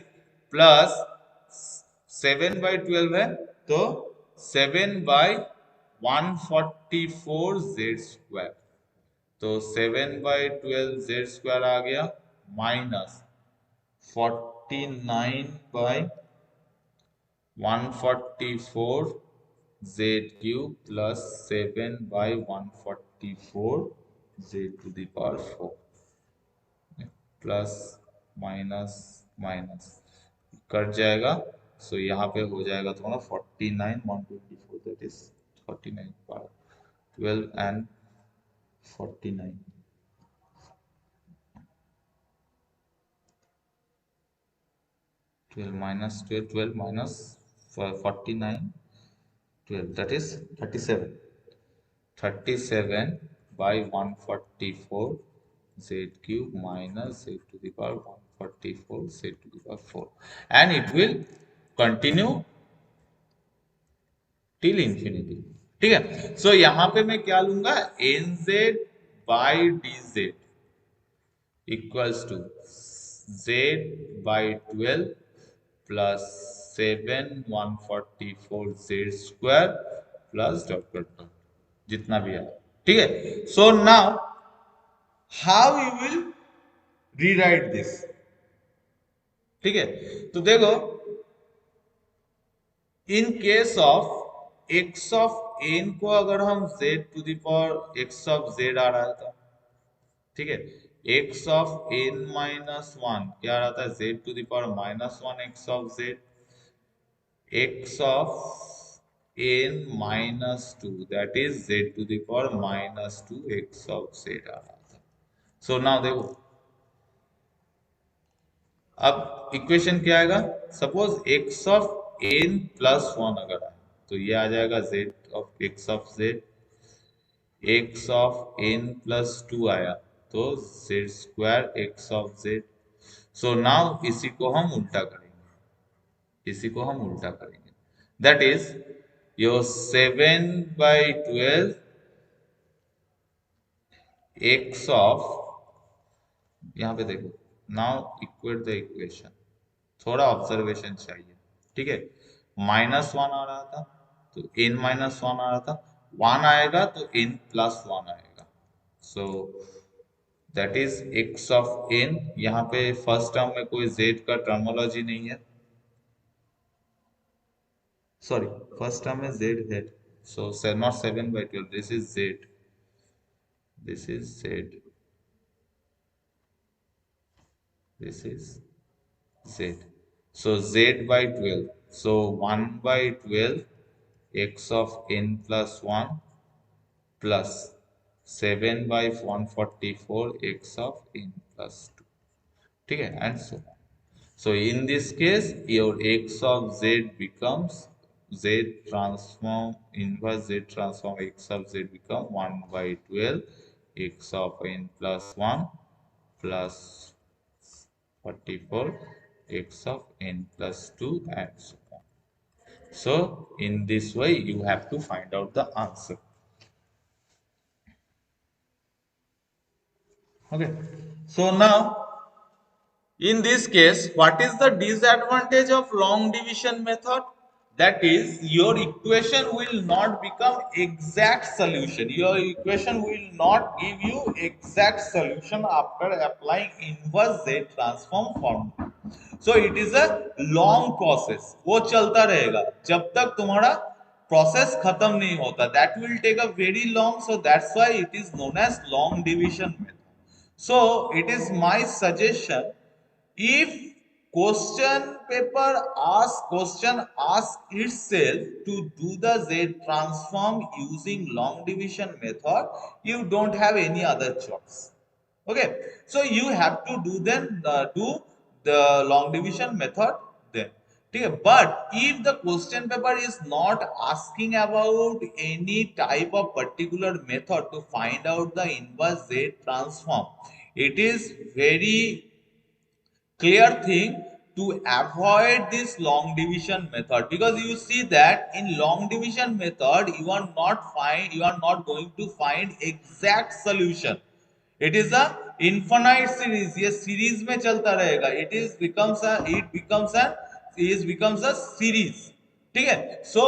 प्लस 7 बाई 12 है, तो 7 बाई 144 जेड स्क्वायर, तो 7 बाई 12 जेड स्क्वायर आ गया minus 49 by 144 z cube plus 7 by 144 z to the power 4 plus minus minus cut जाएगा, सो यहाँ पे हो जाएगा तुम्हारा 49 124, that is 49 power 12 and 49, 12 minus 12, 12 minus 49, 12, that is 37, 37 by 144 z cube minus z to the power 144 z to the power 4, and it will continue till infinity, ठीक है। सो यहां पे मैं क्या लूंगा, nz by dz equals to z by 12 plus 7 144 z square plus dot dot dot जितना भी है, ठीक है। So now how you will rewrite this, ठीक है। तो देखो in case of x of n को अगर हम z to the power x of z आ रहा था, ठीक है, x ऑफ n माइनस वन क्या आ रहा था, z to the power minus one x of z, x of n minus 2 that is z to the power minus 2 x of z आ रहा था। सो नाउ देखो अब इक्वेशन क्या आएगा, suppose x of n plus one अगर आए तो ये आ जाएगा z of x of z, x of n plus two आया तो z square x of z। So now इसी को हम उल्टा करेंगे, इसी को हम उल्टा करेंगे, that is your 7 by 12 x of, यहां पे देखो नाउ इक्वेट द इक्वेशन, थोड़ा ऑब्जर्वेशन चाहिए, ठीक है। माइनस वन आ रहा था तो n माइनस वन आ रहा था, वन आएगा तो n प्लस वन आएगा, so that is x of n। यहाँ पे फर्स्ट टर्म में कोई z का टर्मोलॉजी नहीं है, सॉरी फर्स्ट टर्म में z है, so not 7/12, this is z, this is z, this is z, so z by 12, so 1 by 12 x of n plus 1 plus 7 by 144 x of n plus 2, ठीक है, and so on. So in this case your x of z becomes z transform inverse z transform x of z become 1 by 12 x of n plus 1 plus 44 x of n plus 2 and so on. So in this way you have to find out the answer. Okay. So now in this case, what is the disadvantage of long division method? That is, your equation will not become exact solution. Your equation will not give you exact solution after applying inverse Z transform formula. So it is a long process. वो चलता रहेगा जब तक तुम्हारा process खत्म नहीं होता. That will take a very long. So that's why it is known as long division method. So it is my suggestion, if question ask itself to do the z transform using long division method, you don't have any other choice. Okay, so you have to do the long division method then. Okay, but if the question paper is not asking about any type of particular method to find out the inverse z transform, it is very clear thing to avoid this long division method, because you see that in long division method you are not going to find exact solution. It is a infinite series, ये series में चलता रहेगा, it becomes a series, ठीक है. So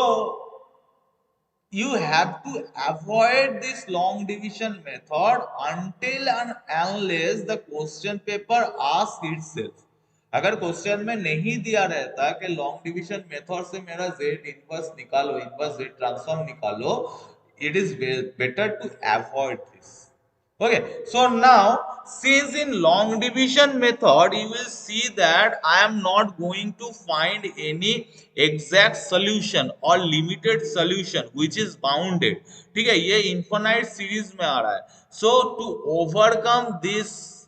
you have to avoid this long division method until and unless the question paper asks itself. अगर question में नहीं दिया रहता कि लॉन्ग डिवीजन मेथड से मेरा z इनवर्स निकालो, इनवर्स z ट्रांसफॉर्म निकालो, it is better to avoid this. Okay, so now since in long division method you will see that I am not going to find any exact solution or limited solution which is bounded. ठीक है, ये infinite series में आ रहा है. So to overcome this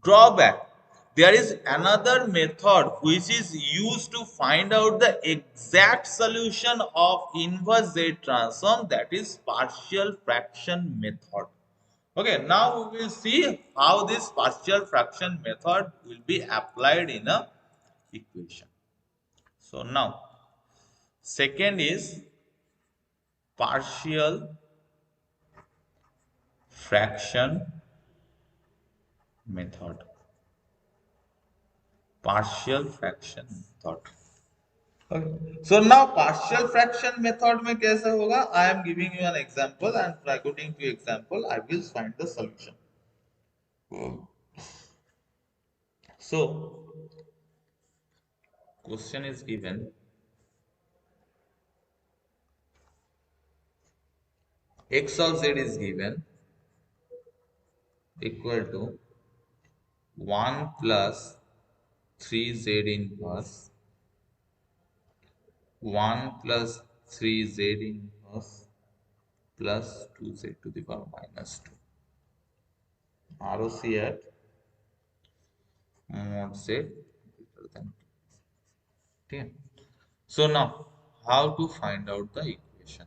drawback, there is another method which is used to find out the exact solution of inverse Z transform, that is partial fraction method. Okay, now we will see how this partial fraction method will be applied in a equation. So now, second is partial fraction method. Partial fraction method. Okay. So now partial fraction method में कैसे होगा? I am giving you an example, and according to example, I will find the solution. So question is given x of z is given equal to 1 plus 3z inverse 1 plus 3z inverse plus 2z to the power minus 2. ROC at mod z greater than 2. Okay. So now, how to find out the equation?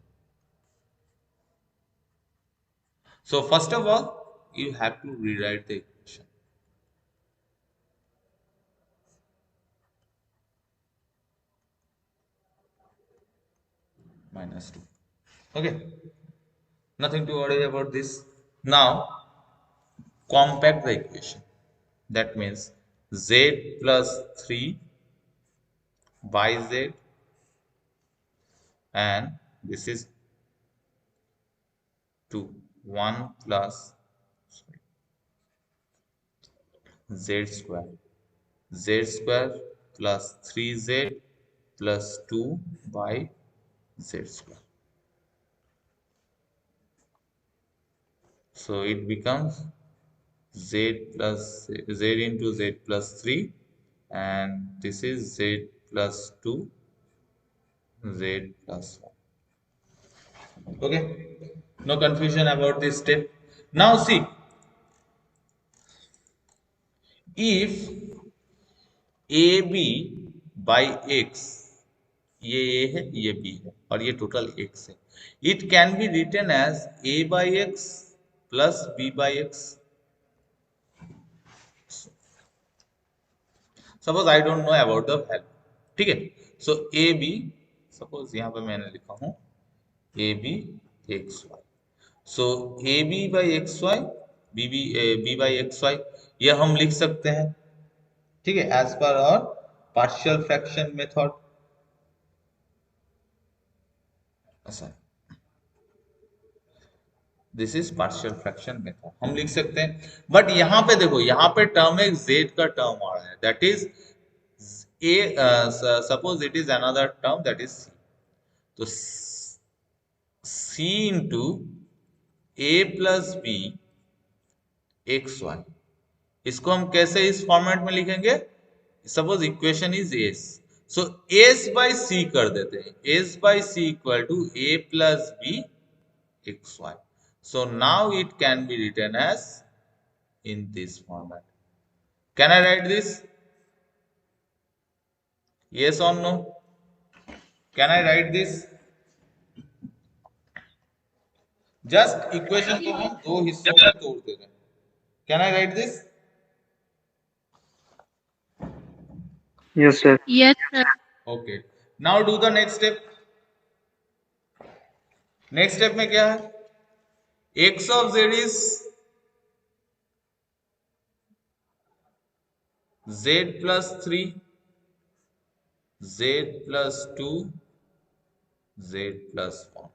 So first of all, you have to rewrite the equation. Minus 2. Okay. Nothing to worry about this. Now, compact the equation. That means z plus 3 by z, and this is 2, 1 plus, sorry, z square plus 3z plus 2 by z square. So it becomes z into z plus 3, and this is z plus 2 z plus 1. Okay, no confusion about this step. Now see, if ab by x, ये a है, ये b है, और ये total x है, it can be written as a by x plus b by x. Suppose I don't know about the value, ठीक है. सो A B, suppose यहाँ पे मैंने लिखा हूँ A B X Y. So A B by X Y, B by X Y, ये हम लिख सकते हैं, ठीक है, एज पर और पार्शियल फ्रैक्शन मेथड. ऐसा this is partial fraction method, हम लिख सकते हैं. बट यहाँ पे देखो, यहाँ पे टर्म एक जेड का टर्म आ रहा है, that is A, suppose it is another term that is C. तो c into A plus B X Y, इसको हम कैसे इस फॉर्मेट में लिखेंगे? Suppose equation is S, so S by C कर देते हैं. S by C equal to A plus B X Y. So now it can be written as in this format. Can I write this? Yes or no? Can I write this? Just equation को हम दो हिस्सों में तोड़ देते हैं. Can I right this? Yes, sir. Yes, sir. Okay, now do the next step. Next step में क्या है? X of Z is z plus 3, z plus 2, z plus 1.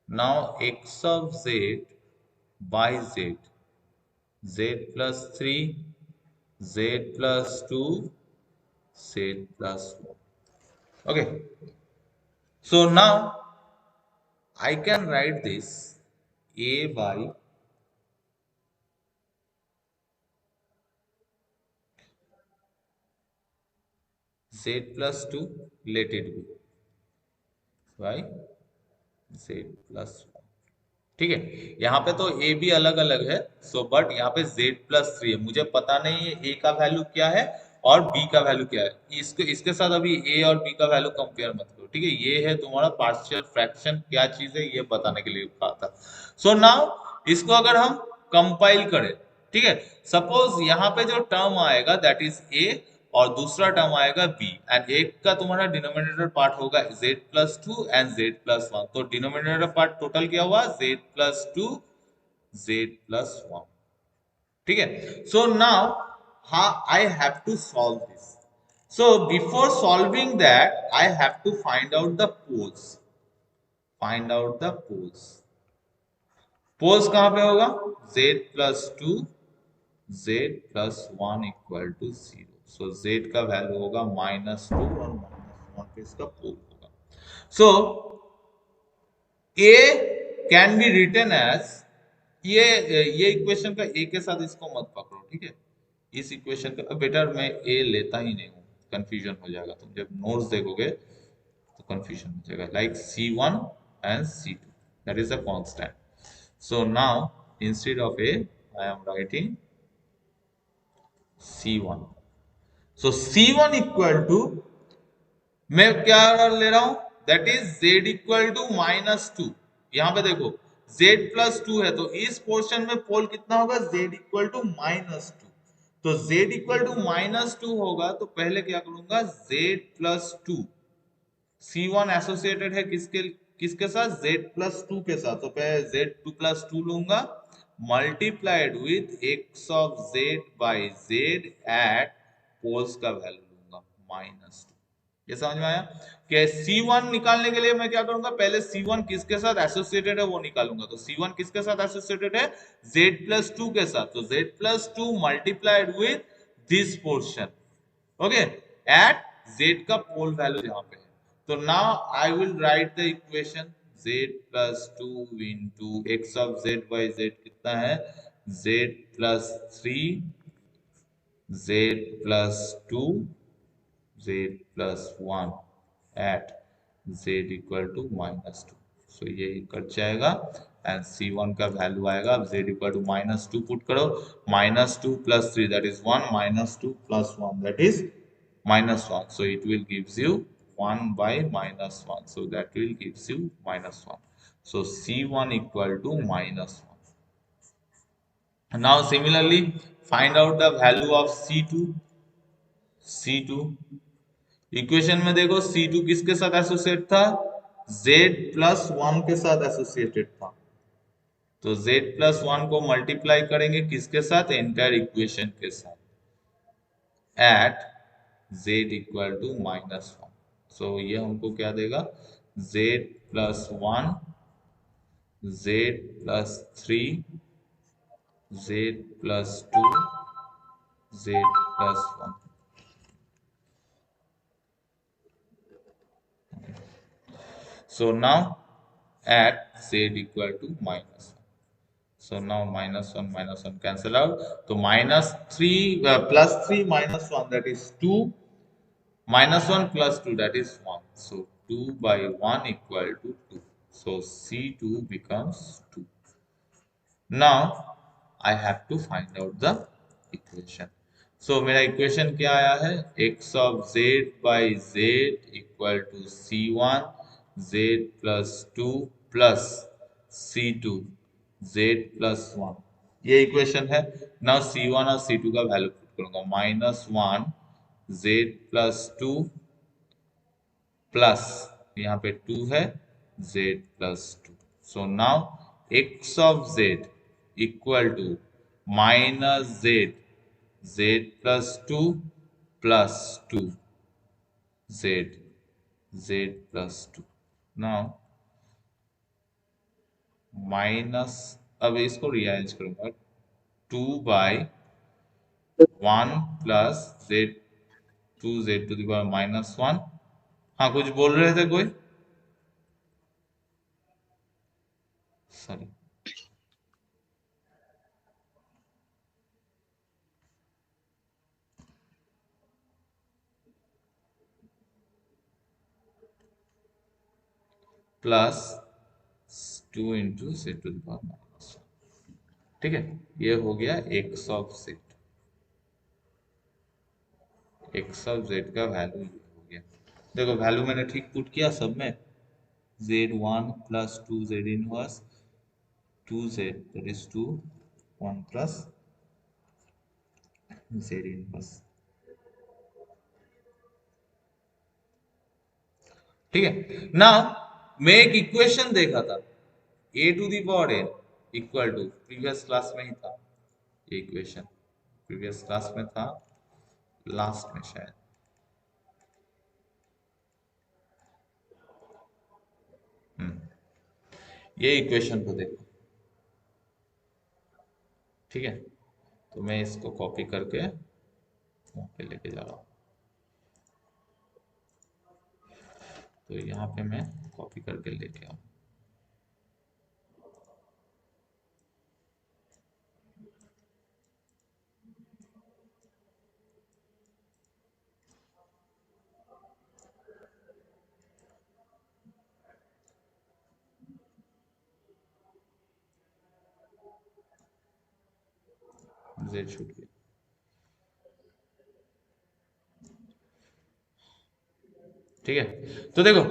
Now x of z by z, z plus 3, z plus 2, z plus 1. Okay, so now I can write this a by z plus 2, let it be by z plus 1. ठीक है, यहाँ पे तो a भी अलग अलग है, so but यहाँ पे z plus 3 है. मुझे पता नहीं है a का वैल्यू क्या है और b का वैल्यू क्या है. इसके साथ अभी a और b का वैल्यू कंपेयर मत करो, ठीक है. ये है तुम्हारा पार्शियल फ्रैक्शन, क्या चीज है ये बताने के लिए कहा था. सो नाउ इसको अगर हम कंपाइल करें, ठीक है, सपोज यहाँ पे जो टर्म आएगा दैट इज a और दूसरा टर्म आएगा b, एंड एक का तुम्हारा डिनोमिनेटर पार्ट होगा z plus 2 and z plus 1. तो डिनोमिनेटर पार्ट टोटल क्या हुआ? z plus 2 z plus 1. ठीक है. So now I have to solve this. So before solving that, I have to find out the poles. Find out the poles. Poles कहां पे होगा? z plus 2 z plus 1 equal to 0. So z का value होगा -2 और -1 पे इसका pole होगा. So a can be written as, ये इक्वेशन का a के साथ इसको मत पकड़ो, ठीक है. इस इक्वेशन का बेटर मैं a लेता ही नहीं हूं, कंफ्यूजन हो जाएगा. तुम जब नोट्स देखोगे तो कंफ्यूजन हो जाएगा. Like c1 and c2, that is a constant. So now instead of a I am writing c1. So c1 equal to, मैं क्या ले रहा हूं, that is z equal to -2. यहां पे देखो z plus 2 है, तो इस पोर्शन में पोल कितना होगा? z equal to -2. तो z इक्वल टू -2 होगा, तो पहले क्या करूंगा? z plus 2. c1 एसोसिएटेड है किसके साथ? z plus 2 के साथ. तो पहले z2 plus 2 लूंगा, multiplied with x of z by z at poles का वैल्यू लूंगा -2. ये समझ में आया कि C1 निकालने के लिए मैं क्या करूंगा, पहले C1 किसके साथ एसोसिएटेड है वो निकालूंगा। तो C1 किसके साथ एसोसिएटेड है, Z+2 के साथ। तो Z+2 multiplied with this portion, okay, at Z का पोल वैल्यू जहां पे है। So now I will write the equation Z+2 into X of Z by Z कितना है, Z+3 Z+2 Z+1 at Z equal to -2। So ये cut जाएगा and C1 का value आएगा। अब Z इक्वल टू -2 पुट करो, -2 + 3 that is 1, -2 + 1 that is -1। So it will gives you 1 by -1, so that will gives you -1। so C1 equal to -1। now similarly find out the value of C2 equation में देखो C2 किसके साथ associate था, Z+1 के साथ associated था। तो Z+1 को मल्टीप्लाई करेंगे किसके साथ, एंटायर इक्वेशन के साथ, एट Z इक्वल टू -1। सो ये हमको क्या देगा, Z+1 Z+3 Z+2 Z+1। So now at Z equal to -1. So now -1 cancel out. So -3 +3 -1 that is 2. -1 + 2 that is 1. So 2 by 1 equal to 2. So C2 becomes 2. Now I have to find out the equation. So मेरा equation क्या आया है, x of Z by Z equal to C1 Z+2 plus C2 Z+1, ये equation है। Now C1 और C2 का value put करूंगा, -1 Z+2 plus यहाँ पे 2 है Z+2। So now x of Z equal to -Z Z+2 plus 2 Z+2। Now minus, अब इसको रीअरेंज करूंगा, 2 by 1 plus Z2 Z⁻⁻1। हाँ कुछ बोल रहे थे कोई, सॉरी। प्लस 2 इंटू Z⁻⁻1, ठीक है। ये हो गया x of Z, x of Z का वैल्यू हो गया। देखो वैल्यू मैंने ठीक पुट किया सब में, Z1 plus 2 Z inverse 2Z that is 2 1 plus Z inverse, ठीक है। ना मैं एक इक्वेशन देखा था, a⁴n equal to, previous class में ही था ये इक्वेशन, प्रीवियस क्लास में था, लास्ट में शायद। ये इक्वेशन को देखो, ठीक है। तो मैं इसको कॉपी करके वहां पे लेके जा रहा हूं। तो यहाँ पे मैं कॉपी करके लेके आऊं, Z छूट गया, ठीक है। तो देखो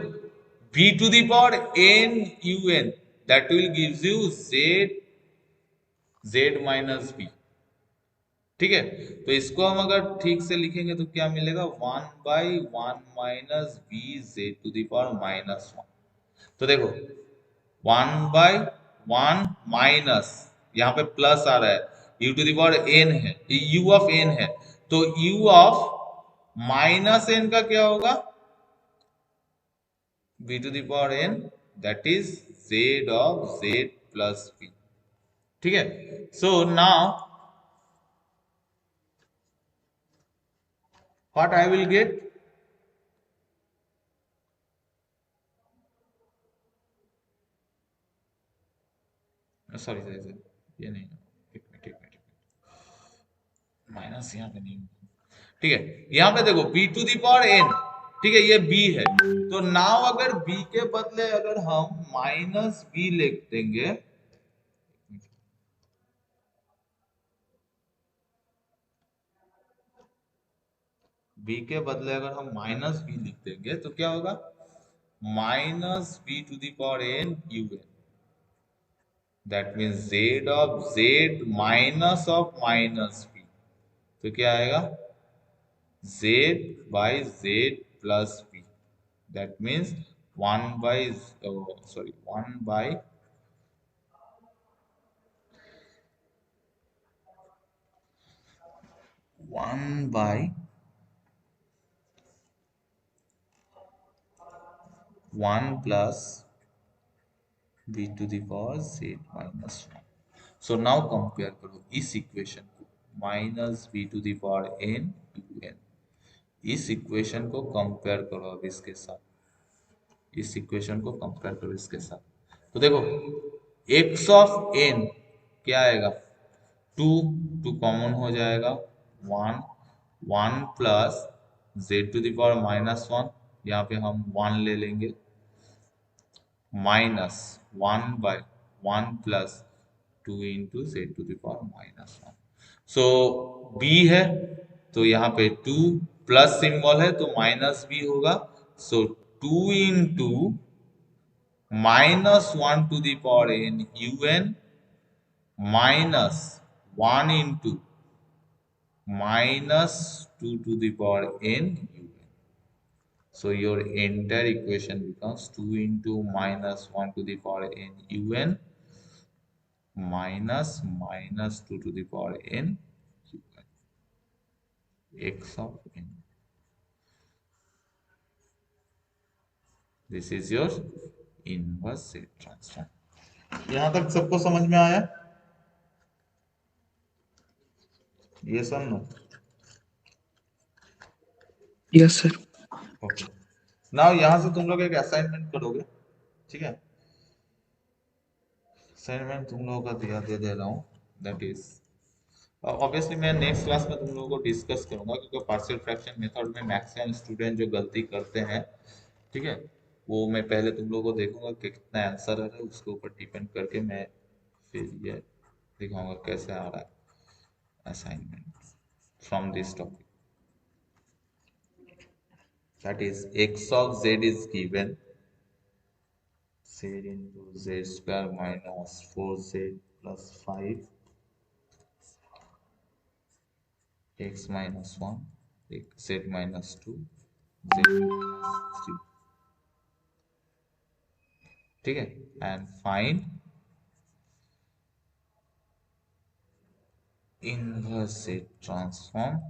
b⁴n un that will gives you z−b, ठीक है। तो इसको हम अगर ठीक से लिखेंगे तो क्या मिलेगा, 1/1 - b z⁻⁻1। तो देखो 1/1 माइनस, यहाँ पे प्लस आ रहा है, u⁴n है, u ऑफ n है, तो u ऑफ -n का क्या होगा, b to the power n, that is z of z plus b. ठीक है, so now what I will get, sorry sorry ये नहीं, एक मिनट माइनस यहाँ पे नहीं, ठीक है, यहाँ पे देखो b to the power n, ठीक है, ये b है, तो नाउ अगर b के बदले अगर हम माइनस b लिख देंगे, b के बदले अगर हम माइनस b लिख देंगे तो क्या होगा, minus b to the power n un, that means z of z minus of minus b, तो क्या आएगा, z by z plus b, that means 1 by 1 plus b to the power z minus 1. So now compare करो इस equation को minus b to the power n un, इस equation को compare करो अब इसके साथ, इस इक्वेशन को कंपेयर करो इसके साथ, तो देखो x ऑफ n क्या आएगा, 2 कॉमन हो जाएगा, 1 plus z to the power minus 1, यहाँ पे हम 1 ले लेंगे, minus 1 plus 2 into z to the power minus 1, so b है तो यहाँ पे 2 प्लस सिंबल है तो माइनस b होगा, so 2 into minus 1 to the power n un minus 1 into minus 2 to the power n un. So your entire equation becomes 2 into minus 1 to the power n un minus 2 to the power n un, x of n. This is your inverse Z transform. यहां तक सबको समझ में आया? Yes or no? Yes sir. Okay, now यहां से तुम लोग एक असाइनमेंट करोगे, ठीक है, असाइनमेंट तुम लोगों का दे रहा हूं, दैट इज ऑब्वियसली मैं नेक्स्ट क्लास में तुम लोगों को डिस्कस करूंगा, क्योंकि पार्शियल फ्रैक्शन मेथड में मैक्सिमम स्टूडेंट जो गलती करते हैं, ठीक है, वो मैं पहले तुम लोगों को देखूंगा कि कितना आंसर है, उसके ऊपर डिपेंड करके मैं फिर ये दिखाऊंगा कैसे आ रहा है assignment from this topic. That is x of z is given z into z square minus 4z plus 5 x minus 1 z minus 2 z minus 3, ठीक है, and find inverse Z transform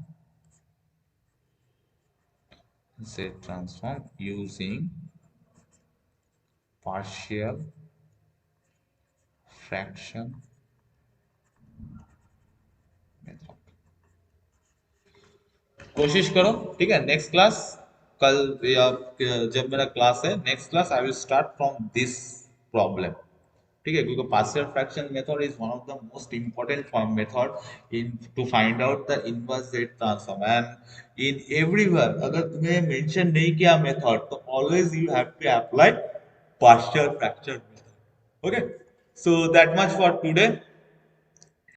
using partial fraction method. कोशिश करो, ठीक है, next class कल या जब मेरा क्लास है next class I will start from this problem, ठीक है, क्योंकि partial fraction method is one of the most important method in to find out the inverse Z transform, and in everywhere अगर तुम्हें मेंशन नहीं किया method तो always you have to apply partial fraction method. Okay, so that much for today.